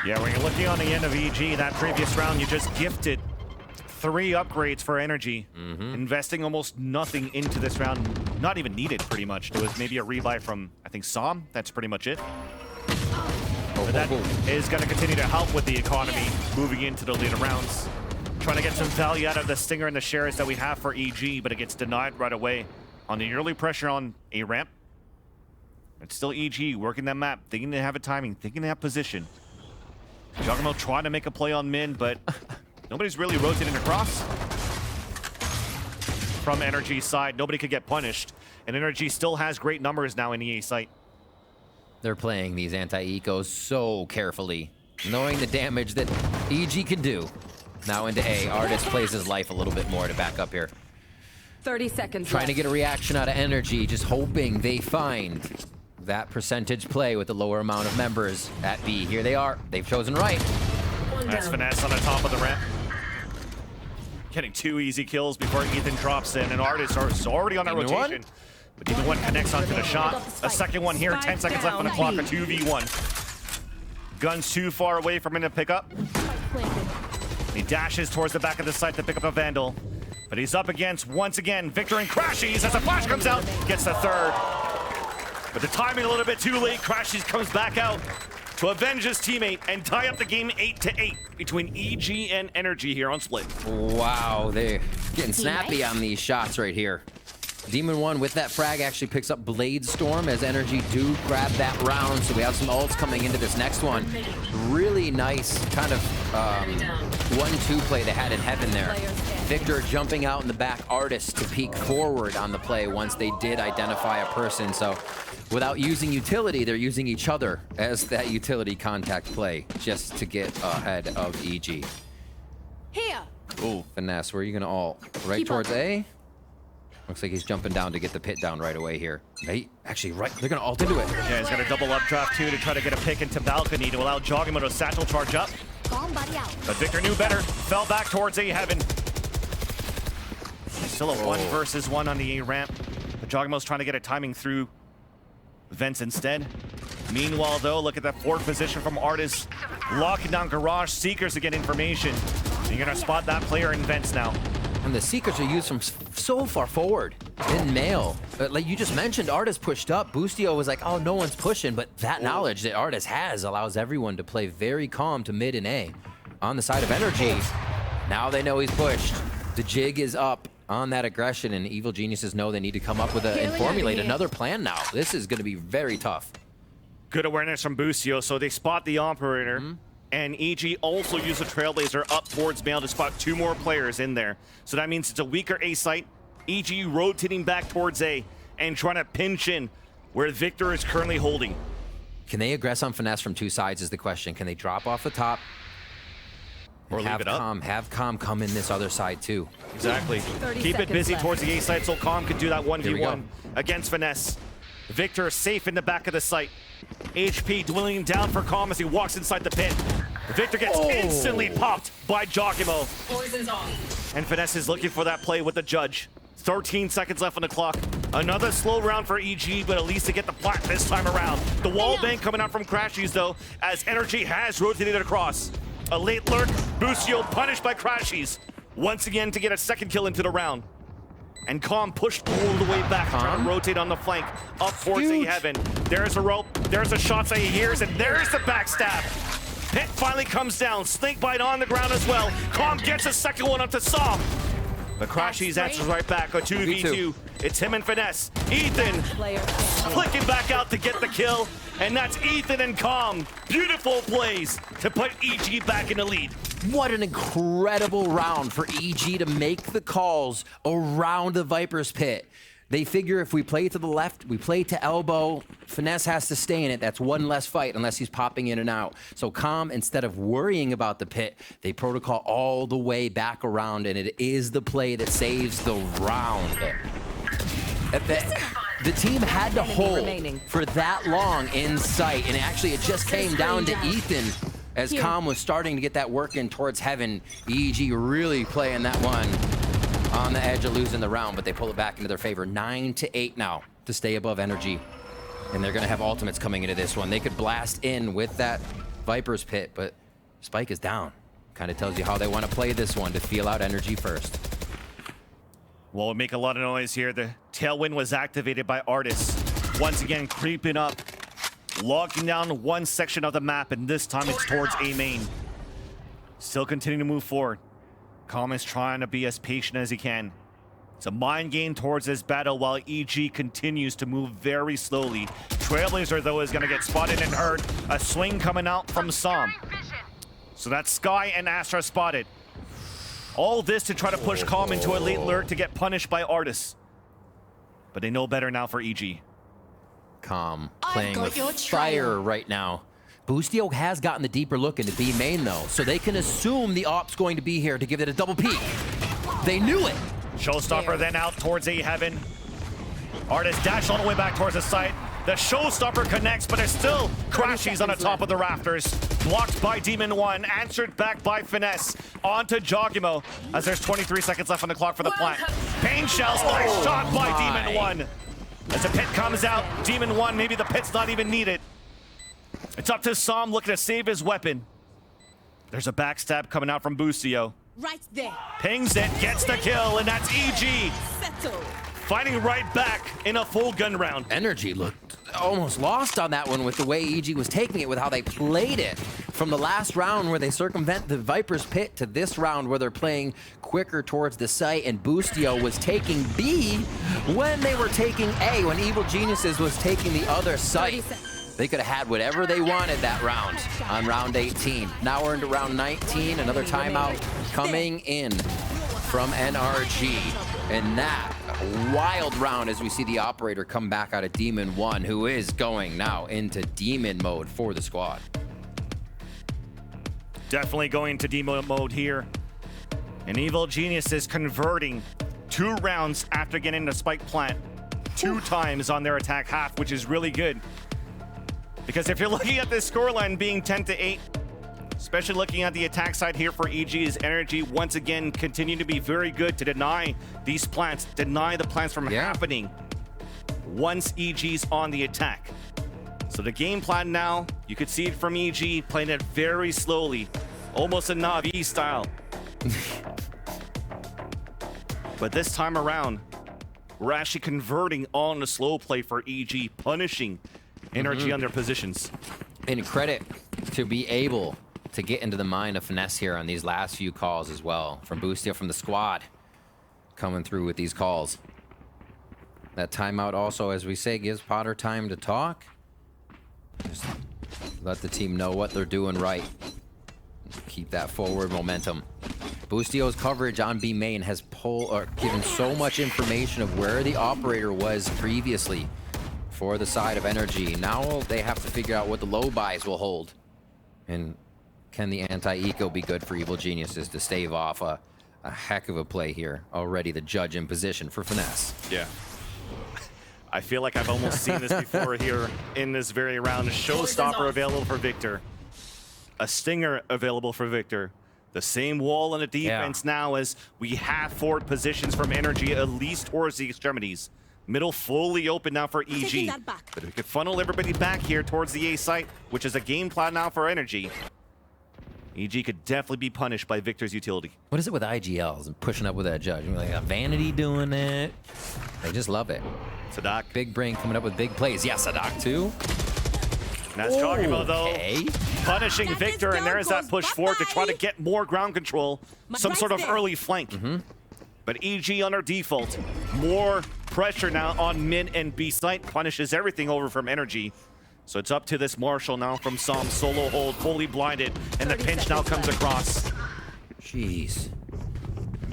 Yeah, when you're looking on the end of EG, that previous round, you just gifted 3 upgrades for NRG. Investing almost nothing into this round. Not even needed, pretty much. There was maybe a rebuy from, I think, Som. That's pretty much it. But that is going to continue to help with the economy moving into the later rounds. Trying to get some value out of the Stinger and the shares that we have for EG, but it gets denied right away on the early pressure on a ramp. It's still EG working that map, thinking they have a timing, thinking they have position. Jogimo trying to make a play on mid, but nobody's really rotating across. From NRG's side, nobody could get punished. And NRG still has great numbers now in EA site. They're playing these anti-ecos so carefully, knowing the damage that EG can do. Now into A. Artist plays his life a little bit more to back up here. 30 seconds Trying to left. get a reaction out of NRG, just hoping they find that percentage play with the lower amount of members at B. Here they are. They've chosen right. Nice finesse on the top of the ramp. Getting 2 easy kills before Ethan drops in, and Artist is already on that Demon rotation. But Demon 1 connects onto the shot. A second one here, 10 seconds left on the clock, a 2v1. Gun's too far away from him to pick up. He dashes towards the back of the site to pick up a Vandal. But he's up against, once again, Victor and Crashies as the flash comes out, gets the third. But the timing a little bit too late. Crashies comes back out to avenge his teammate and tie up the game 8-8 between EG and NRG here on Split. Wow, they're getting snappy on these shots right here. Demon 1 with that frag actually picks up Blade Storm as NRG do grab that round. So we have some ults coming into this next one. Really nice kind of 1-2 play they had in heaven there. Victor jumping out in the back, Artist to peek forward on the play once they did identify a person. So without using utility, they're using each other as that utility contact play just to get ahead of EG. Here. Ooh, finesse, where are you gonna ult? Right Keep towards up. A? Looks like he's jumping down to get the pit down right away here. They actually, right, they're gonna ult into it. Yeah, he's got a double updraft too to try to get a pick into balcony to allow Jogimo to satchel charge up. But Victor knew better, fell back towards A heaven. Still a 1 versus 1 on the A ramp. But Jogimo's trying to get a timing through vents instead. Meanwhile though, look at that 4th position from Artist. Locking down Garage Seekers to get information. You're gonna spot that player in vents now. And the secrets are used from so far forward in mail. Like you just mentioned, Artist pushed up. Boostio was like, oh, no one's pushing. But that knowledge that Artist has allows everyone to play very calm to mid and A. On the side of NRG, now they know he's pushed. The jig is up on that aggression, and Evil Geniuses know they need to come up with and formulate another plan now. This is going to be very tough. Good awareness from Boostio, so they spot the operator. And EG also use a Trailblazer up towards mail to spot 2 more players in there. So that means it's a weaker A site. EG rotating back towards A and trying to pinch in where Victor is currently holding. Can they aggress on finesse from 2 sides is the question. Can they drop off the top? Or leave it up. Have Calm come in this other side too. Exactly. Keep it busy towards the A site so Calm can do that 1v1 against Finesse. Victor safe in the back of the site. HP dwindling down for Calm as he walks inside the pit. Victor gets instantly popped by Jogimo. Poison's off. And Finesse is looking for that play with the judge. 13 seconds left on the clock. Another slow round for EG, but at least to get the plat this time around. The wall bang coming out from Crashies though, as NRG has rotated across. A late lurk, Boostio punished by Crashies. Once again to get a second kill into the round. And Calm pushed all the way back, trying to rotate on the flank, up towards the heaven. There's a rope, there's a shot that he hears, and there's the backstab. Pit finally comes down, Snakebite on the ground as well. Calm gets a second one up to Som. But Crashies answers right back, a 2v2. It's him and Finesse. Ethan flicking back out to get the kill. And that's Ethan and Calm. Beautiful plays to put EG back in the lead. What an incredible round for EG to make the calls around the Viper's pit. They figure if we play to the left, we play to elbow, Finesse has to stay in it. That's one less fight unless he's popping in and out. So Calm, instead of worrying about the pit, they protocol all the way back around, and it is the play that saves the round. The team had to hold for that long in sight, and actually it just came down to Ethan as Calm was starting to get that work in towards heaven. EG really playing that one on the edge of losing the round, but they pull it back into their favor. 9-8 now to stay above NRG. And they're gonna have ultimates coming into this one. They could blast in with that Viper's pit, but Spike is down. Kind of tells you how they want to play this one to feel out NRG first. Well, it make a lot of noise here. The tailwind was activated by Artist. Once again, creeping up, locking down one section of the map, and this time it's towards A main. Still continuing to move forward. Calm is trying to be as patient as he can. It's a mind game towards this battle while EG continues to move very slowly. Trailblazer, though, is going to get spotted and hurt. A swing coming out from Som. So that's Sky and Astra spotted. All this to try to push Calm into a late lurk to get punished by Artis. But they know better now for EG. Calm playing with fire right now. Boostio has gotten the deeper look into B main though, so they can assume the op's going to be here to give it a double peek. They knew it. Showstopper then out towards A Heaven. Artist dash all the way back towards the site. The Showstopper connects, but it still crashes on the top of the rafters. Blocked by Demon 1, answered back by Finesse. On to Jogimo, as there's 23 seconds left on the clock for the plant. Pain Shells, nice shot by Demon 1. As the pit comes out, Demon 1, maybe the pit's not even needed. It's up to Som looking to save his weapon. There's a backstab coming out from Boostio. Right there. Pings it, gets the kill, and that's EG. Settle. Fighting right back in a full gun round. NRG looked almost lost on that one with the way EG was taking it, with how they played it. From the last round where they circumvent the Viper's pit to this round where they're playing quicker towards the site, and Boostio was taking B when they were taking A, when Evil Geniuses was taking the other site. They could have had whatever they wanted that round on round 18. Now we're into round 19, another timeout coming in from NRG. And that wild round as we see the operator come back out of Demon 1, who is going now into Demon mode for the squad. Definitely going to Demon mode here. And Evil Genius is converting 2 rounds after getting the spike plant 2 times on their attack half, which is really good. Because if you're looking at this scoreline being 10-8, especially looking at the attack side here for EG's NRG, once again continue to be very good to deny these plants, deny the plants from happening once EG's on the attack. So the game plan now, you could see it from EG playing it very slowly, almost a Na'Vi style. But this time around, we're actually converting on the slow play for EG, punishing NRG on their positions. And credit to be able to get into the mind of Finesse here on these last few calls as well. From Boostio, from the squad, coming through with these calls. That timeout also, as we say, gives Potter time to talk. Just let the team know what they're doing right. Keep that forward momentum. Boostio's coverage on B main has given so much information of where the operator was previously for the side of NRG. Now they have to figure out what the low buys will hold. And can the anti-eco be good for Evil Geniuses to stave off a heck of a play here? Already the judge in position for Finesse. Yeah. I feel like I've almost seen this before here in this very round. A Showstopper available for Victor. A Stinger available for Victor. The same wall on the defense now as we have forward positions from NRG, at least towards the extremities. Middle fully open now for EG. But we could funnel everybody back here towards the A site, which is a game plan now for NRG. EG could definitely be punished by Victor's utility. What is it with IGLs and pushing up with that judge? Like a Vanity doing it. They just love it. Sadak. Big brain coming up with big plays. Yeah, Sadak too. That's Jogimo though. Punishing Victor, and there's that push forward to try to get more ground control. Some sort of early flank. But EG under default. More pressure now on mid and B site. Punishes everything over from NRG. So it's up to this Marshall now from Som. Solo hold, fully blinded, and the pinch now comes across. Jeez.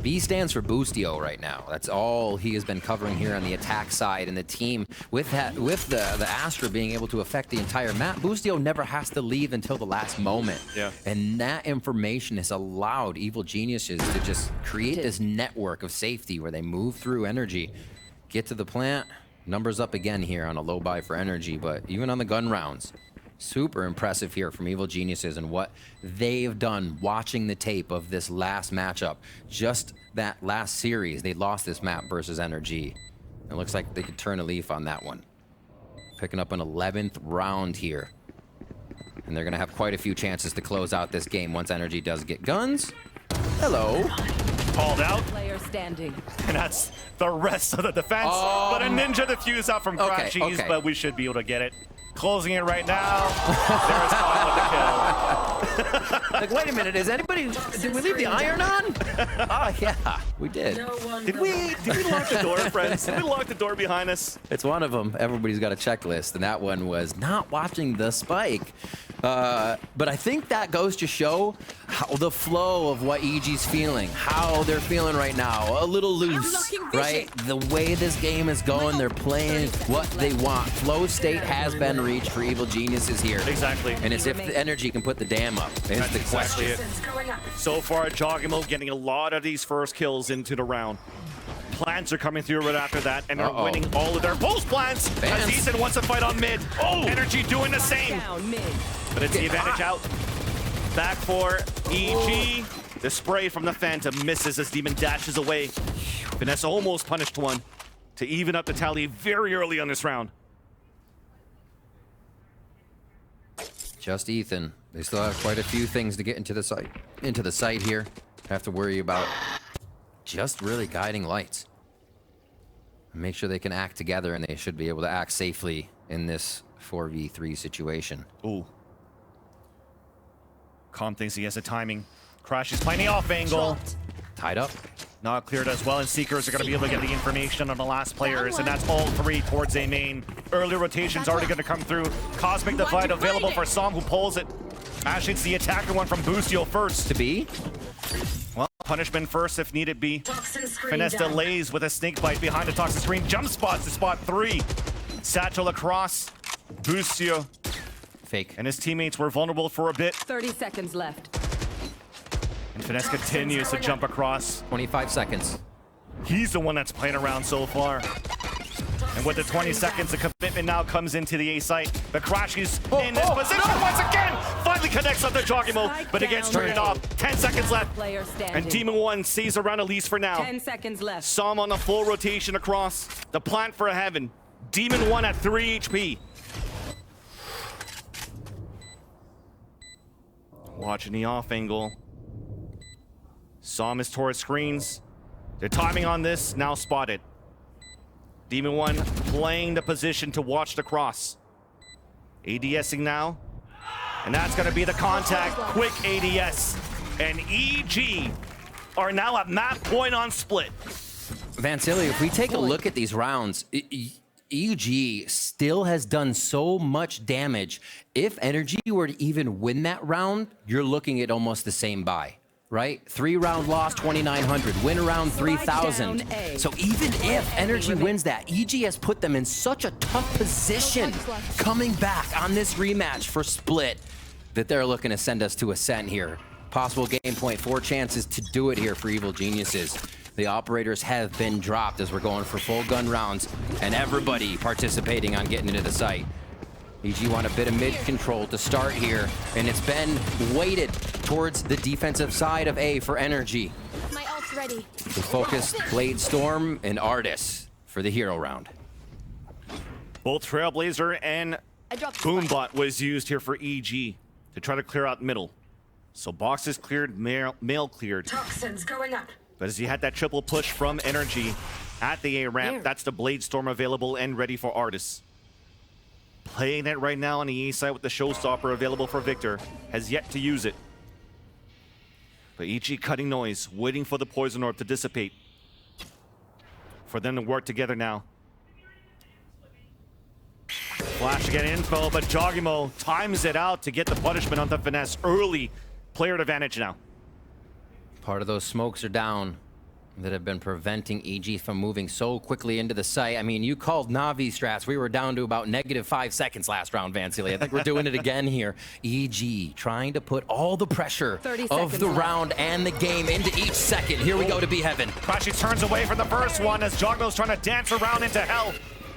B stands for Boostio right now. That's all he has been covering here on the attack side, and the team with the Astra being able to affect the entire map. Boostio never has to leave until the last moment. Yeah. And that information has allowed Evil Geniuses to just create this network of safety where they move through NRG, get to the plant. Numbers up again here on a low buy for NRG, but even on the gun rounds, super impressive here from Evil Geniuses and what they've done watching the tape of this last matchup. Just that last series, they lost this map versus NRG. It looks like they could turn a leaf on that one. Picking up an 11th round here. And they're gonna have quite a few chances to close out this game once NRG does get guns. Hello. Called out. Player standing. And that's the rest of the defense. But a ninja defuse out from Crashies, but we should be able to get it. Closing it right now. There's Kyle with the kill. Like, wait a minute, did we leave the iron on? Oh, yeah, we did. No one Did we lock the door, friends? Did we lock the door behind us? It's one of them. Everybody's got a checklist, and that one was not watching the spike. But I think that goes to show how the flow of what EG's feeling, how they're feeling right now. A little loose, right? The way this game is going, they're playing what they want. Flow state has been reached for Evil Geniuses here. Exactly. And it's if the energy can put the dam up, is the question. Toxins going up. So far, Jogimo getting a lot of these first kills into the round. Plants are coming through right after that, and they're winning all of their post plants. As Ethan wants to fight on mid. Oh, Energy doing the same. But it's the advantage out. Back for EG. The spray from the Phantom misses as Demon dashes away. Vanessa almost punished one to even up the tally very early on this round. Just Ethan. They still have quite a few things to get into the site here. Have to worry about just really guiding lights. Make sure they can act together, and they should be able to act safely in this 4v3 situation. Ooh. Calm thinks he has the timing. Crash is playing the off angle. Tied up. Not cleared as well, and Seekers are going to be able to get the information on the last players, and that's all three towards A main. Early rotation's already going to come through. Cosmic Divide available for Som, who pulls it. Actually, it's the attacker one from Boostio first. To be? Well, punishment first if needed be. Toxin screen Finesse down. delays with a snake bite behind the toxin screen. Jump spots to spot 3. Satchel across. Boostio Fake. and his teammates were vulnerable for a bit. 30 seconds left. And Finesse continues to jump across. 25 seconds. He's the one that's playing around so far. And with the 20 seconds, the commitment now comes into the A site. The Crash is in this position once again. Finally connects up to Jogimo, but it gets turned off. 10 seconds left. Player standing. And Demon 1 stays around at least for now. 10 seconds left. Som on the full rotation across. The plant for heaven. Demon 1 at 3 HP. Watching the off angle. Som is towards screens. The timing on this now spotted. Demon 1 playing the position to watch the cross. ADSing now. And that's going to be the contact. Quick ADS. And EG are now at map point on split. Vancilli, if we take a look at these rounds, EG still has done so much damage. If Energy were to even win that round, you're looking at almost the same buy. Right? 3-round loss, 2,900. Win around 3,000. So even if Energy wins that, EG has put them in such a tough position coming back on this rematch for Split that they're looking to send us to Ascent here. Possible game point, 4 chances to do it here for Evil Geniuses. The operators have been dropped as we're going for full gun rounds, and everybody participating on getting into the site. EG want a bit of mid control to start here, and it's been weighted towards the defensive side of A for Energy. My ult's ready. The focus, Blade Storm and Artis for the hero round. Both Trailblazer and Boombot was used here for EG to try to clear out middle. So boxes cleared, mail cleared. Toxins going up. But as he had that triple push from Energy at the A ramp, that's the Blade Storm available and ready for Artis. Playing it right now on the A side with the Showstopper available for Victor. Has yet to use it. But EG cutting noise, waiting for the Poison Orb to dissipate. For them to work together now. Flash to get info, but Jogimo times it out to get the punishment on the Finesse. Early player advantage now. Part of those smokes are down that have been preventing EG from moving so quickly into the site. I mean, you called Navi strats. We were down to about -5 seconds last round, Vancilli. I think we're doing it again here. EG trying to put all the pressure of the round and the game into each second. Here we go to Be Heaven. Crashy turns away from the first one as Jogmo's trying to dance around into hell.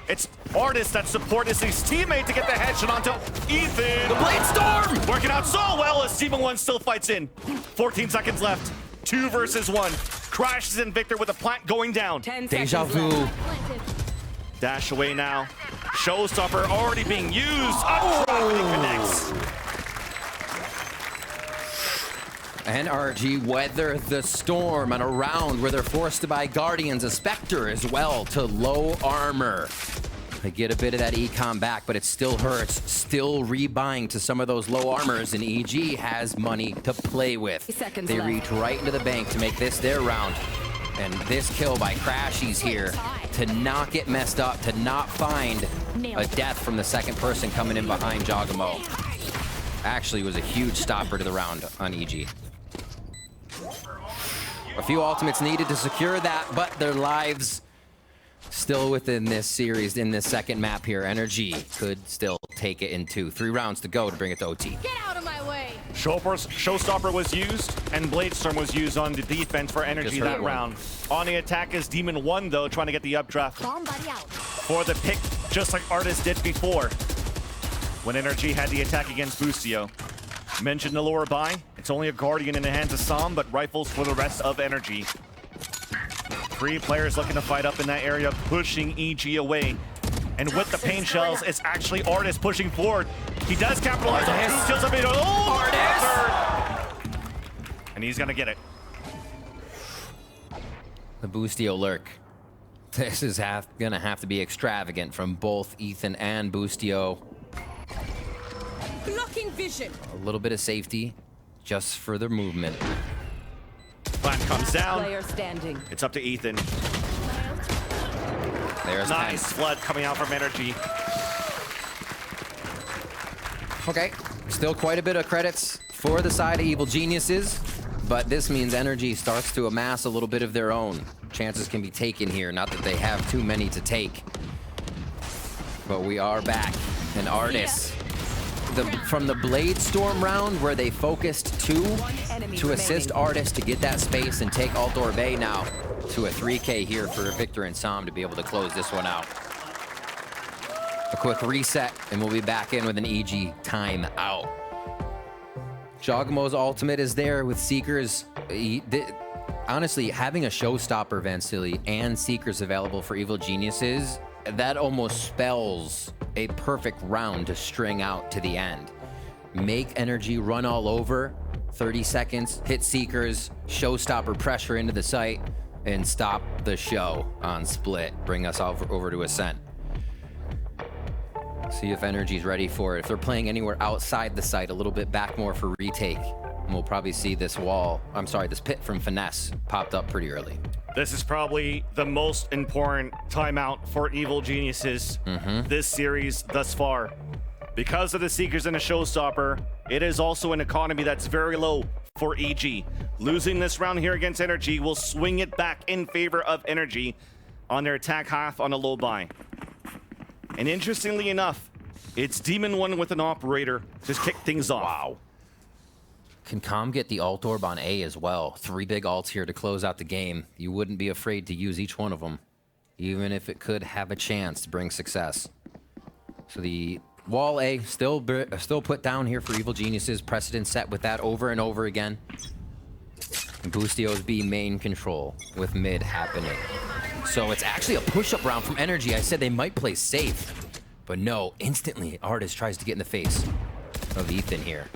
It's Artis that supports his teammate to get the headshot onto Ethan. The Blade Storm! Working out so well as Demon 1 still fights in. 14 seconds left. 2 versus 1. Crashes in Victor with a plant going down. 10 Deja seconds vu. left. Dash away now. Showstopper already being used. Untracked and connects. NRG weather the storm on a round where they're forced to buy Guardians, a Spectre as well, to low armor. They get a bit of that econ back, but it still hurts. Still rebuying to some of those low armors, and EG has money to play with. They reach right into the bank to make this their round. And this kill by Crashies here to not get messed up, to not find a death from the second person coming in behind Jogimo. actually was a huge stopper to the round on EG. A few ultimates needed to secure that, but their lives still within this series, in this second map here. NRG could still take it in 2. 3 rounds to go to bring it to OT. Get out of my way! Showstopper was used, and Bladestorm was used on the defense for NRG that round. On the attack is Demon 1, though, trying to get the updraft Bomb buddy out. for the pick, just like Artis did before when NRG had the attack against Boostio. Mentioned the lower buy. It's only a Guardian in the hands of Sam, but rifles for the rest of NRG. 3 players looking to fight up in that area, pushing EG away. And with the pain shells, it's actually Artis pushing forward. He does capitalize on it. He steals up. Oh, Artis! And he's gonna get it. The Boostio lurk. This is gonna have to be extravagant from both Ethan and Boostio. Blocking vision. A little bit of safety, just for their movement. Plant comes down. Player standing. It's up to Ethan. There's Nice 10. flood coming out from NRG. Okay, still quite a bit of credits for the side of Evil Geniuses, but this means NRG starts to amass a little bit of their own. Chances can be taken here, not that they have too many to take. But we are back, and Artis, from the Bladestorm round where they focused 2 to assist Artis to get that space and take Altdor Bay now to a 3K here for Victor and Sam to be able to close this one out. A quick reset, and we'll be back in with an EG timeout. Jogmo's ultimate is there with Seekers. Honestly, having a showstopper, Vansili, and Seekers available for Evil Geniuses, that almost spells a perfect round to string out to the end. Make NRG run all over, 30 seconds, hit Seekers, showstopper pressure into the site, and stop the show on split. Bring us over to Ascent. See if NRG's ready for it. If they're playing anywhere outside the site, a little bit back more for retake. And we'll probably see this this pit from Finesse popped up pretty early. This is probably the most important timeout for Evil Geniuses this series thus far. Because of the Seekers and the Showstopper, it is also an economy that's very low for EG. Losing this round here against NRG will swing it back in favor of NRG on their attack half on a low buy. And interestingly enough, it's Demon 1 with an operator to kick things off. Wow. Can Com get the alt orb on A as well? 3 big alts here to close out the game. You wouldn't be afraid to use each one of them, even if it could have a chance to bring success. So the wall A still put down here for Evil Geniuses. Precedent set with that over and over again. And Boostio's B main control with mid happening. So it's actually a push-up round from NRG. I said they might play safe, but no, instantly Artis tries to get in the face of Ethan here.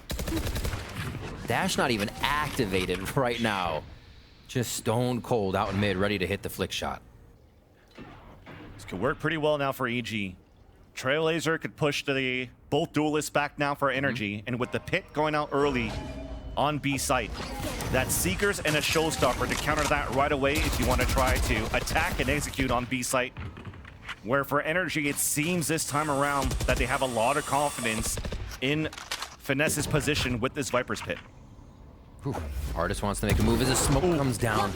Dash not even activated right now. Just stone cold out in mid, ready to hit the flick shot. This could work pretty well now for EG. Trailblazer could push both duelists back now for NRG, and with the pit going out early on B site, that's Seekers and a Showstopper to counter that right away if you want to try to attack and execute on B site. Where for NRG, it seems this time around that they have a lot of confidence in Finesse's position with this Viper's Pit. Whew. Artis wants to make a move as the smoke comes down.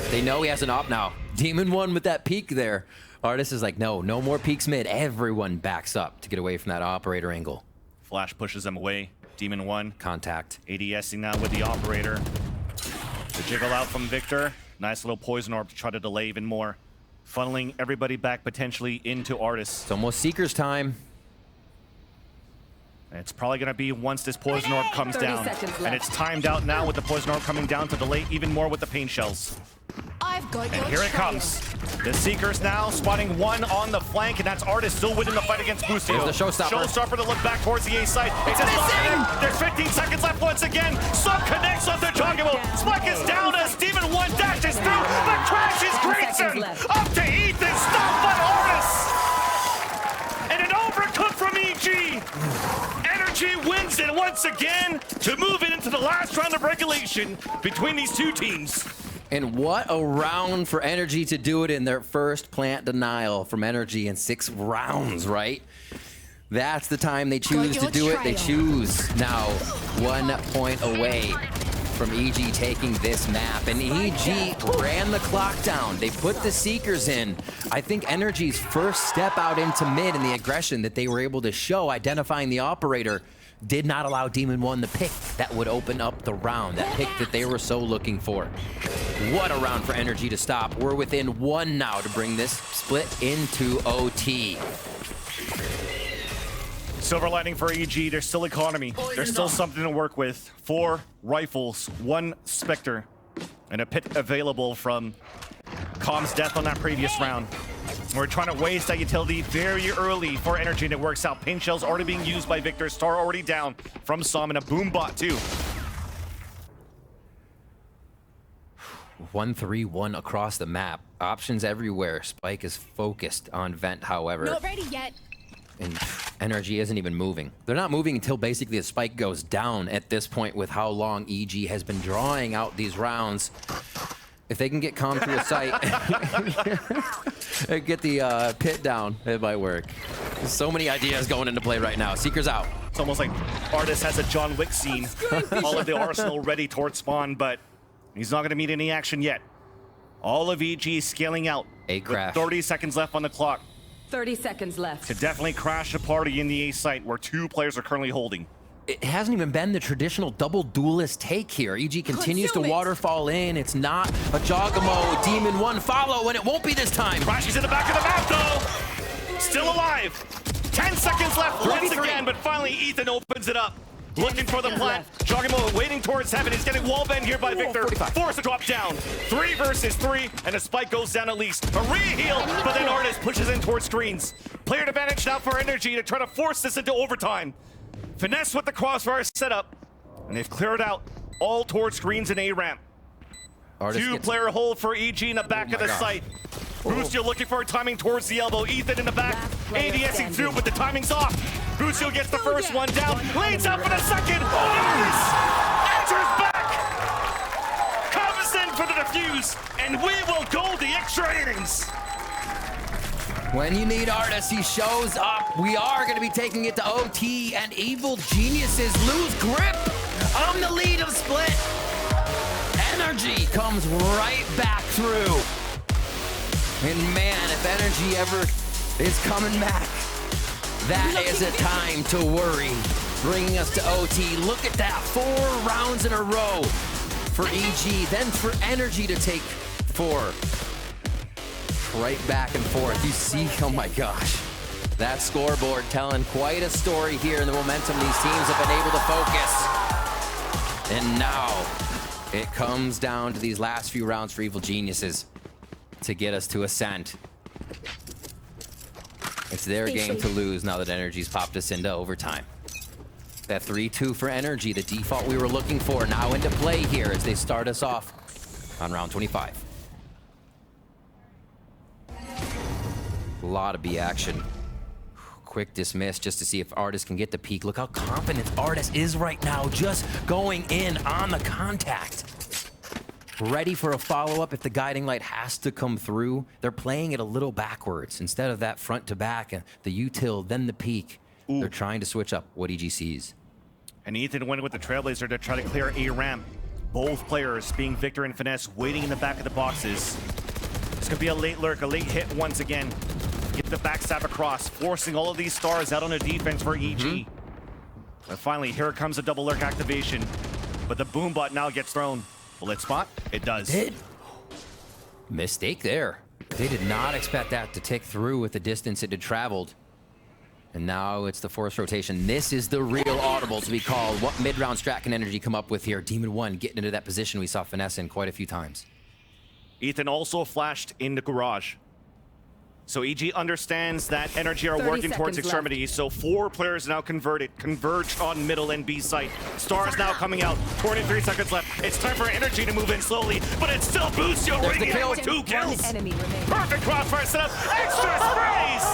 They know he has an op now. Demon 1 with that peek there. Artis is like, no more peeks mid. Everyone backs up to get away from that operator angle. Flash pushes them away. Demon 1. Contact. ADSing now with the operator. The jiggle out from Victor. Nice little poison orb to try to delay even more. Funneling everybody back potentially into Artis. It's almost Seeker's time. And it's probably going to be once this poison orb comes down. And it's timed out now with the poison orb coming down to delay even more with the pain shells. I've got And here it comes. The Seekers now spotting 1 on the flank, and that's Artis still winning the fight against Boostio. There's the Showstopper. Showstopper to look back towards the A side. It's missing! There's 15 seconds left once again. Sub connects onto Jogamo. Spike is down as Demon 1 dashes through, but crashes Grayson. Up to Ethan, stop by Artis. And an overcook from EG. NRG wins it once again to move it into the last round of regulation between these two teams. And what a round for NRG to do it in their first plant denial from NRG in 6 rounds, right? That's the time they choose to do it. They choose now 1 point away from EG taking this map. And EG ran the clock down. They put the Seekers in. I think NRG's first step out into mid and the aggression that they were able to show, identifying the operator, did not allow Demon One the pick that would open up the round. That pick that they were so looking for. What a round for NRG to stop. We're within 1 now to bring this split into OT. Silver lining for EG, there's still economy. There's still something to work with. 4 rifles, 1 Spectre, and a pit available from Com's death on that previous round. We're trying to waste that utility very early for NRG, and it works out. Pain Shell's already being used by Victor. Star already down from Som, and a boom bot too. 1-3-1 across the map. Options everywhere. Spike is focused on Vent, however. Not ready yet. And NRG isn't even moving. They're not moving until basically the spike goes down at this point with how long EG has been drawing out these rounds. If they can get calm to a site and get the pit down, it might work. There's so many ideas going into play right now. Seeker's out. It's almost like Artis has a John Wick scene. All of the arsenal ready towards spawn, but he's not going to meet any action yet. All of EG scaling out. A crash. With 30 seconds left on the clock. 30 seconds left. To definitely crash a party in the A site where 2 players are currently holding. It hasn't even been the traditional double duelist take here. EG continues to waterfall in. It's not a Jogamo Demon One follow, and it won't be this time. Crashes in the back of the map though. Still alive. 10 seconds left once again, but finally Ethan opens it up. Looking for the plant. Jogamo waiting towards heaven. He's getting wall bend here by Victor. 45. Forced to drop down. 3 versus 3, and a spike goes down at least. A re-heal, but then Artis pushes in towards screens. Player advantage now for NRG to try to force this into overtime. Finesse with the crossfire setup, and they've cleared out all towards screens and A ramp. 2-player hold for EG in the back of the site. Brucio looking for a timing towards the elbow. Ethan in the back, ADSing through, but the timing's off. Brucio gets the first one down, lanes up for the second. Artis enters back, comes in for the defuse, and we will go the extra innings. When you need Artis, he shows up. We are going to be taking it to OT, and Evil Geniuses lose grip on the lead of split. Energy comes right back through. And man, if Energy ever is coming back, that is a time to worry. Bringing us to OT. Look at that, 4 rounds in a row for EG, then for Energy to take 4. Right back and forth. You see, oh my gosh. That scoreboard telling quite a story here in the momentum these teams have been able to focus. And now it comes down to these last few rounds for Evil Geniuses to get us to Ascent. It's their game to lose now that Energy's popped us into overtime. That 3-2 for Energy, the default we were looking for, now into play here as they start us off on round 25. A lot of B action. Quick dismiss just to see if Artis can get the peak. Look how confident Artis is right now, just going in on the contact. Ready for a follow-up if the guiding light has to come through. They're playing it a little backwards. Instead of that front to back, the util, then the peak. Ooh. They're trying to switch up what EG sees. And Ethan went with the Trailblazer to try to clear A ramp. Both players being Victor and Finesse waiting in the back of the boxes. This could be a late lurk, a late hit once again. Get the backstab across, forcing all of these stars out on the defense for EG. But finally, here comes a double lurk activation. But the boom bot now gets thrown. Will it spot? It does. Mistake there. They did not expect that to tick through with the distance it had traveled. And now it's the forced rotation. This is the real audible to be called. What mid-round strat can Energy come up with here? Demon One getting into that position we saw Finesse in quite a few times. Ethan also flashed in the garage. So EG understands that Energy are working towards extremity, so 4 players now converge on middle and B site. Stars now coming out, 23 seconds left. It's time for Energy to move in slowly, but it's still Brucio right here with 2 kills. Perfect crossfire setup, extra sprays!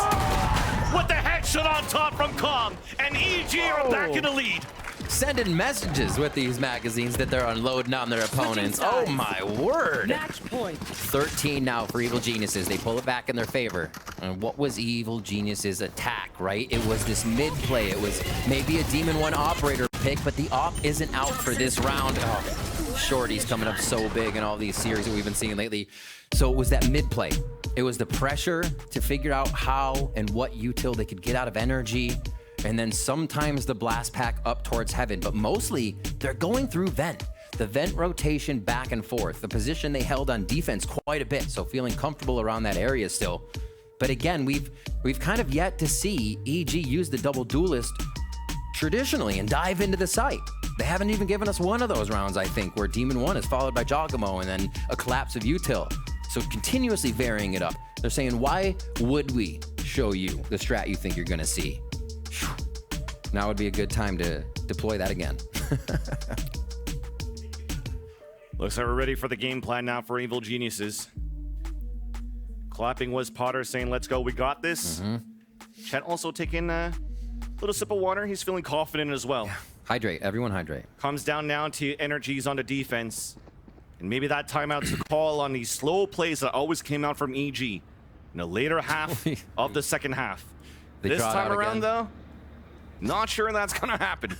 With the headshot on top from Com, and EG are back in the lead. Sending messages with these magazines that they're unloading on their opponents. Oh my word. Match point. 13 now for Evil Geniuses. They pull it back in their favor. And what was Evil Genius's attack, right? It was this mid play. It was maybe a Demon 1 operator pick, but the op isn't out for this round. Oh, Shorty's coming up so big in all these series that we've been seeing lately. So it was that mid play. It was the pressure to figure out how and what util they could get out of energy. And then sometimes the blast pack up towards heaven, but mostly they're going through vent. The vent rotation back and forth, the position they held on defense quite a bit, so feeling comfortable around that area still. But again, we've kind of yet to see EG use the double duelist traditionally and dive into the site. They haven't even given us one of those rounds, I think, where Demon 1 is followed by Giacomo and then a collapse of util. So continuously varying it up. They're saying, why would we show you the strat you think you're gonna see? Now would be a good time to deploy that again. Looks like we're ready for the game plan now for Evil Geniuses. Clapping was Potter saying, let's go, we got this. Chet also taking a little sip of water. He's feeling confident as well. Yeah. Hydrate, everyone hydrate. Comes down now to energies on the defense. And maybe that timeout's the call on these slow plays that always came out from EG in the later half of the second half. This time around, though, not sure that's going to happen.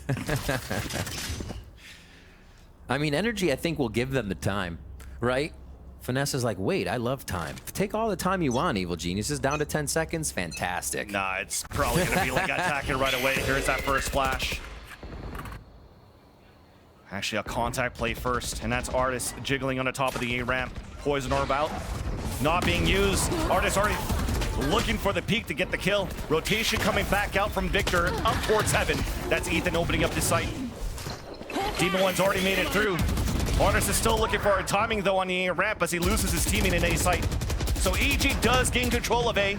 I mean, energy, I think, will give them the time, right? Finesse is like, wait, I love time. Take all the time you want, Evil Geniuses. Down to 10 seconds, fantastic. Nah, it's probably going to be like attacking right away. Here's that first flash. Actually, a contact play first, and that's Artis jiggling on the top of the A ramp. Poison orb out, not being used. Artis already looking for the peak to get the kill. Rotation coming back out from Victor up towards heaven. That's Ethan opening up the site. Demon 1's already made it through. Artis is still looking for a timing though on the A ramp as he loses his teaming in A site. So EG does gain control of A.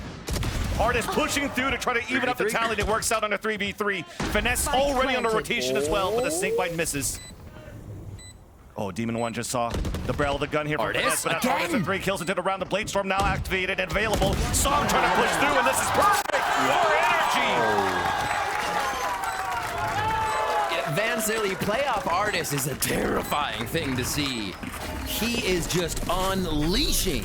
Artis pushing through to try to even up the tally. It works out on a 3v3. Finesse already on the rotation as well, but the snakebite misses. Oh, Demon 1 just saw the barrel of the gun here from Finesse, but that's Artis and 3 kills into the round. The Blade Storm now activated and available. Song trying to push through, and this is perfect for energy. Vanzilli playoff Artis is a terrifying thing to see. He is just unleashing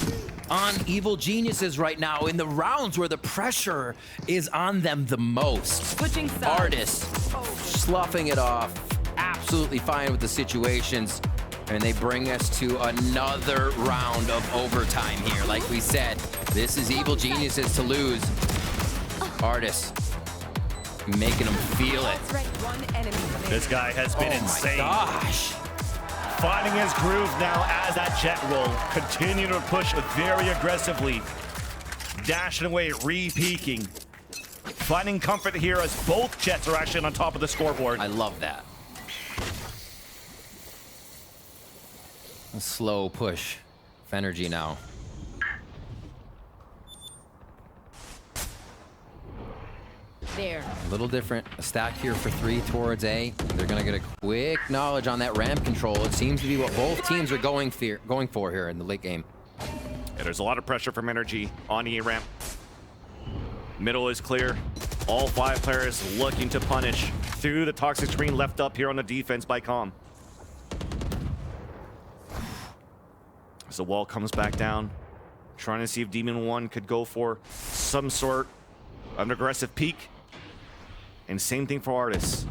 on Evil Geniuses right now in the rounds where the pressure is on them the most. Switching sides. Artis sloughing it off, absolutely fine with the situations. And they bring us to another round of overtime here. Like we said, this is Evil Geniuses to lose. Artis making them feel it. This guy has been insane. Gosh. Finding his groove now as that jet roll. Continue to push very aggressively. Dashing away, re-peeking. Finding comfort here as both jets are actually on top of the scoreboard. I love that. A slow push of energy now. There. A little different. A stack here for 3 towards A. They're going to get a quick knowledge on that ramp control. It seems to be what both teams are going for here in the late game. Yeah, there's a lot of pressure from energy on the A ramp. Middle is clear. All 5 players looking to punish through the toxic screen left up here on the defense by Com. As the wall comes back down, trying to see if Demon 1 could go for some sort of an aggressive peek. And same thing for Artis.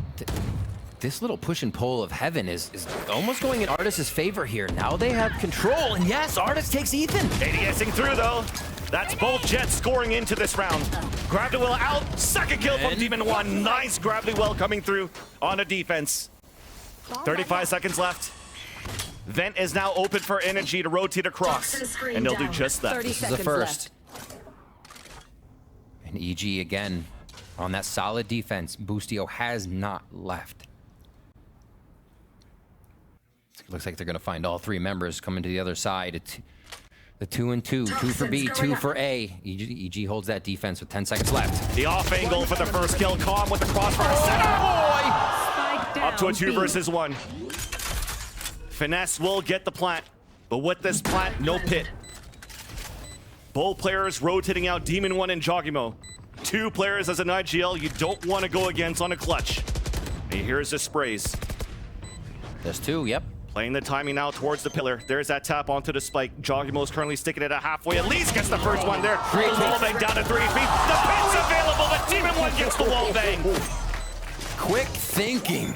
This little push and pull of heaven is almost going in Artis' favor here. Now they have control, and yes, Artis takes Ethan. ADSing through though. That's both jets scoring into this round. Gravity Well out, second kill from Demon 1. Nice Gravity Well coming through on a defense. 35 seconds left. Vent is now open for energy to rotate across, and they'll do just that. This is the first. And EG again on that solid defense. Boostio has not left. It looks like they're going to find all 3 members coming to the other side. It's the 2 and 2, 2 for B, 2 for A. EG holds that defense with 10 seconds left. The off angle for the first kill. Com with the crossfire center. Up to a 2 versus 1. Finesse will get the plant, but with this plant, no pit. Both players rotating out Demon 1 and Giacomo. 2 players as an IGL you don't want to go against on a clutch. And here's the sprays. There's 2, yep. Playing the timing now towards the pillar. There's that tap onto the spike. Joggimo's currently sticking it at halfway. At least gets the first one there. The wall bang down to 3 feet. The pin's available. The Demon One gets the wall bang. Quick thinking.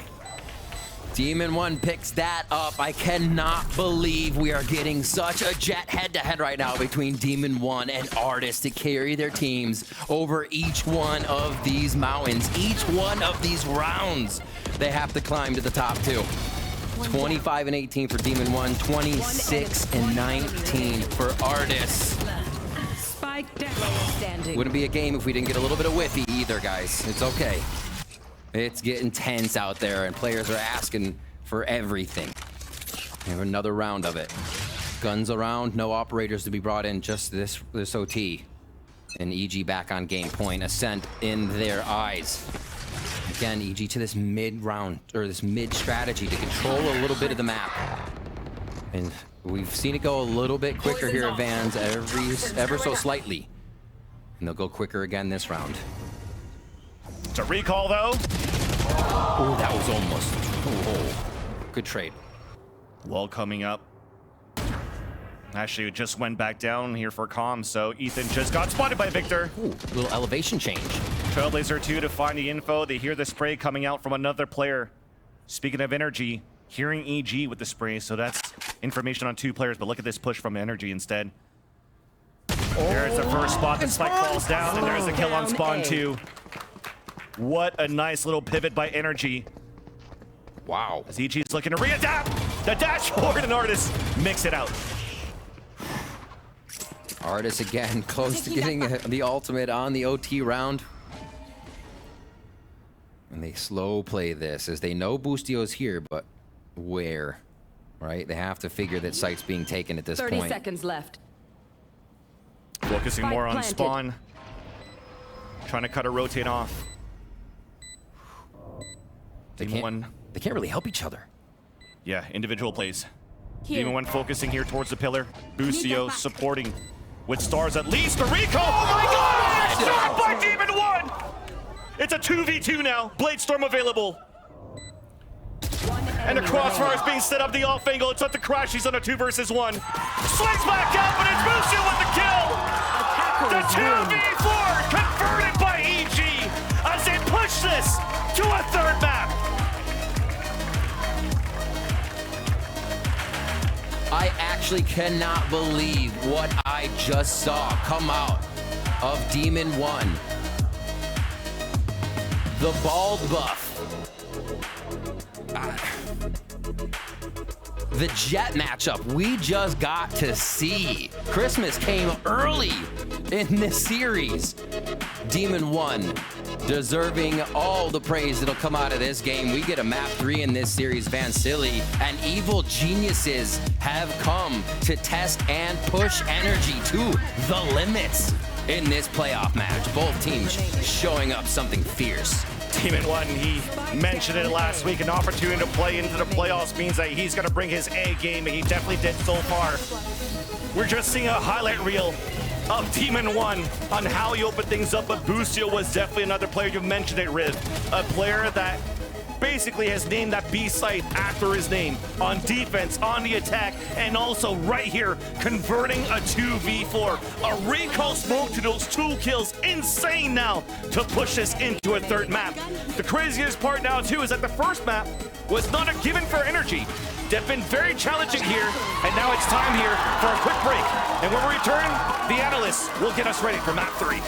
Demon One picks that up. I cannot believe we are getting such a jet head-to-head right now between Demon One and Artis to carry their teams over each one of these mountains, each one of these rounds. They have to climb to the top two. 25 and 18 for Demon One, 26 and 19 for Artis. Spike down. Standing. Wouldn't be a game if we didn't get a little bit of whiffy either, guys. It's okay. It's getting tense out there, and players are asking for everything. We have another round of it. Guns around, no operators to be brought in, just this OT. And EG back on game point, Ascent in their eyes. Again, EG to this mid-round, or this mid-strategy to control a little bit of the map. And we've seen it go a little bit quicker here at Vans, ever so slightly. And they'll go quicker again this round. It's a recall, though. Oh, that was almost. Oh, good trade. Wall coming up. Actually, it just went back down here for comms, so Ethan just got spotted by Victor. Ooh, little elevation change. Trailblazer 2 to find the info. They hear the spray coming out from another player. Speaking of NRG, hearing EG with the spray, so that's information on 2 players, but look at this push from NRG instead. There's the first spot. The spike falls down, and there's a kill on spawn 2. What a nice little pivot by NRG. Wow. As EG's looking to readapt. The dash forward and Artis mix it out. Artis again, close to getting the ultimate on the OT round. And they slow play this as they know Boostio's here, but where? Right? They have to figure that site's being taken at this 30 point. seconds left. Focusing more on planted. spawn. Trying to cut a rotate off. They Demon can't really help each other. Yeah, individual plays. Here. Demon One focusing here towards the pillar. Boostio supporting with stars at least. A recall. Oh my god! Shot by Demon One! It's a 2v2 now. Blade Storm available. And the crossfire is being set up the off angle. It's at the crash. He's on a 2 versus 1. Swings back out, but it's Boostio with the kill. The 2v4 converted by EG as they push this to a 3rd map. I actually cannot believe what I just saw come out of Demon One. The bald buff. The Jet matchup we just got to see. Christmas came early in this series. Demon One deserving all the praise that'll come out of this game. We get a map 3 in this series, Van Silly, and evil geniuses have come to test and push NRG to the limits in this playoff match. Both teams showing up something fierce. Demon One, he mentioned it last week, an opportunity to play into the playoffs means that he's going to bring his A game, and he definitely did so far. We're just seeing a highlight reel of Demon One on how he opened things up, but Boostio was definitely another player. You mentioned it, Riv. A player that basically has named that B site after his name on defense, on the attack, and also right here converting a 2v4. A recall smoke to those 2 kills, insane now to push this into a 3rd map. The craziest part now too is that the first map was not a given for NRG. They've been very challenging here, and now it's time here for a quick break. And when we return, the analysts will get us ready for map 3.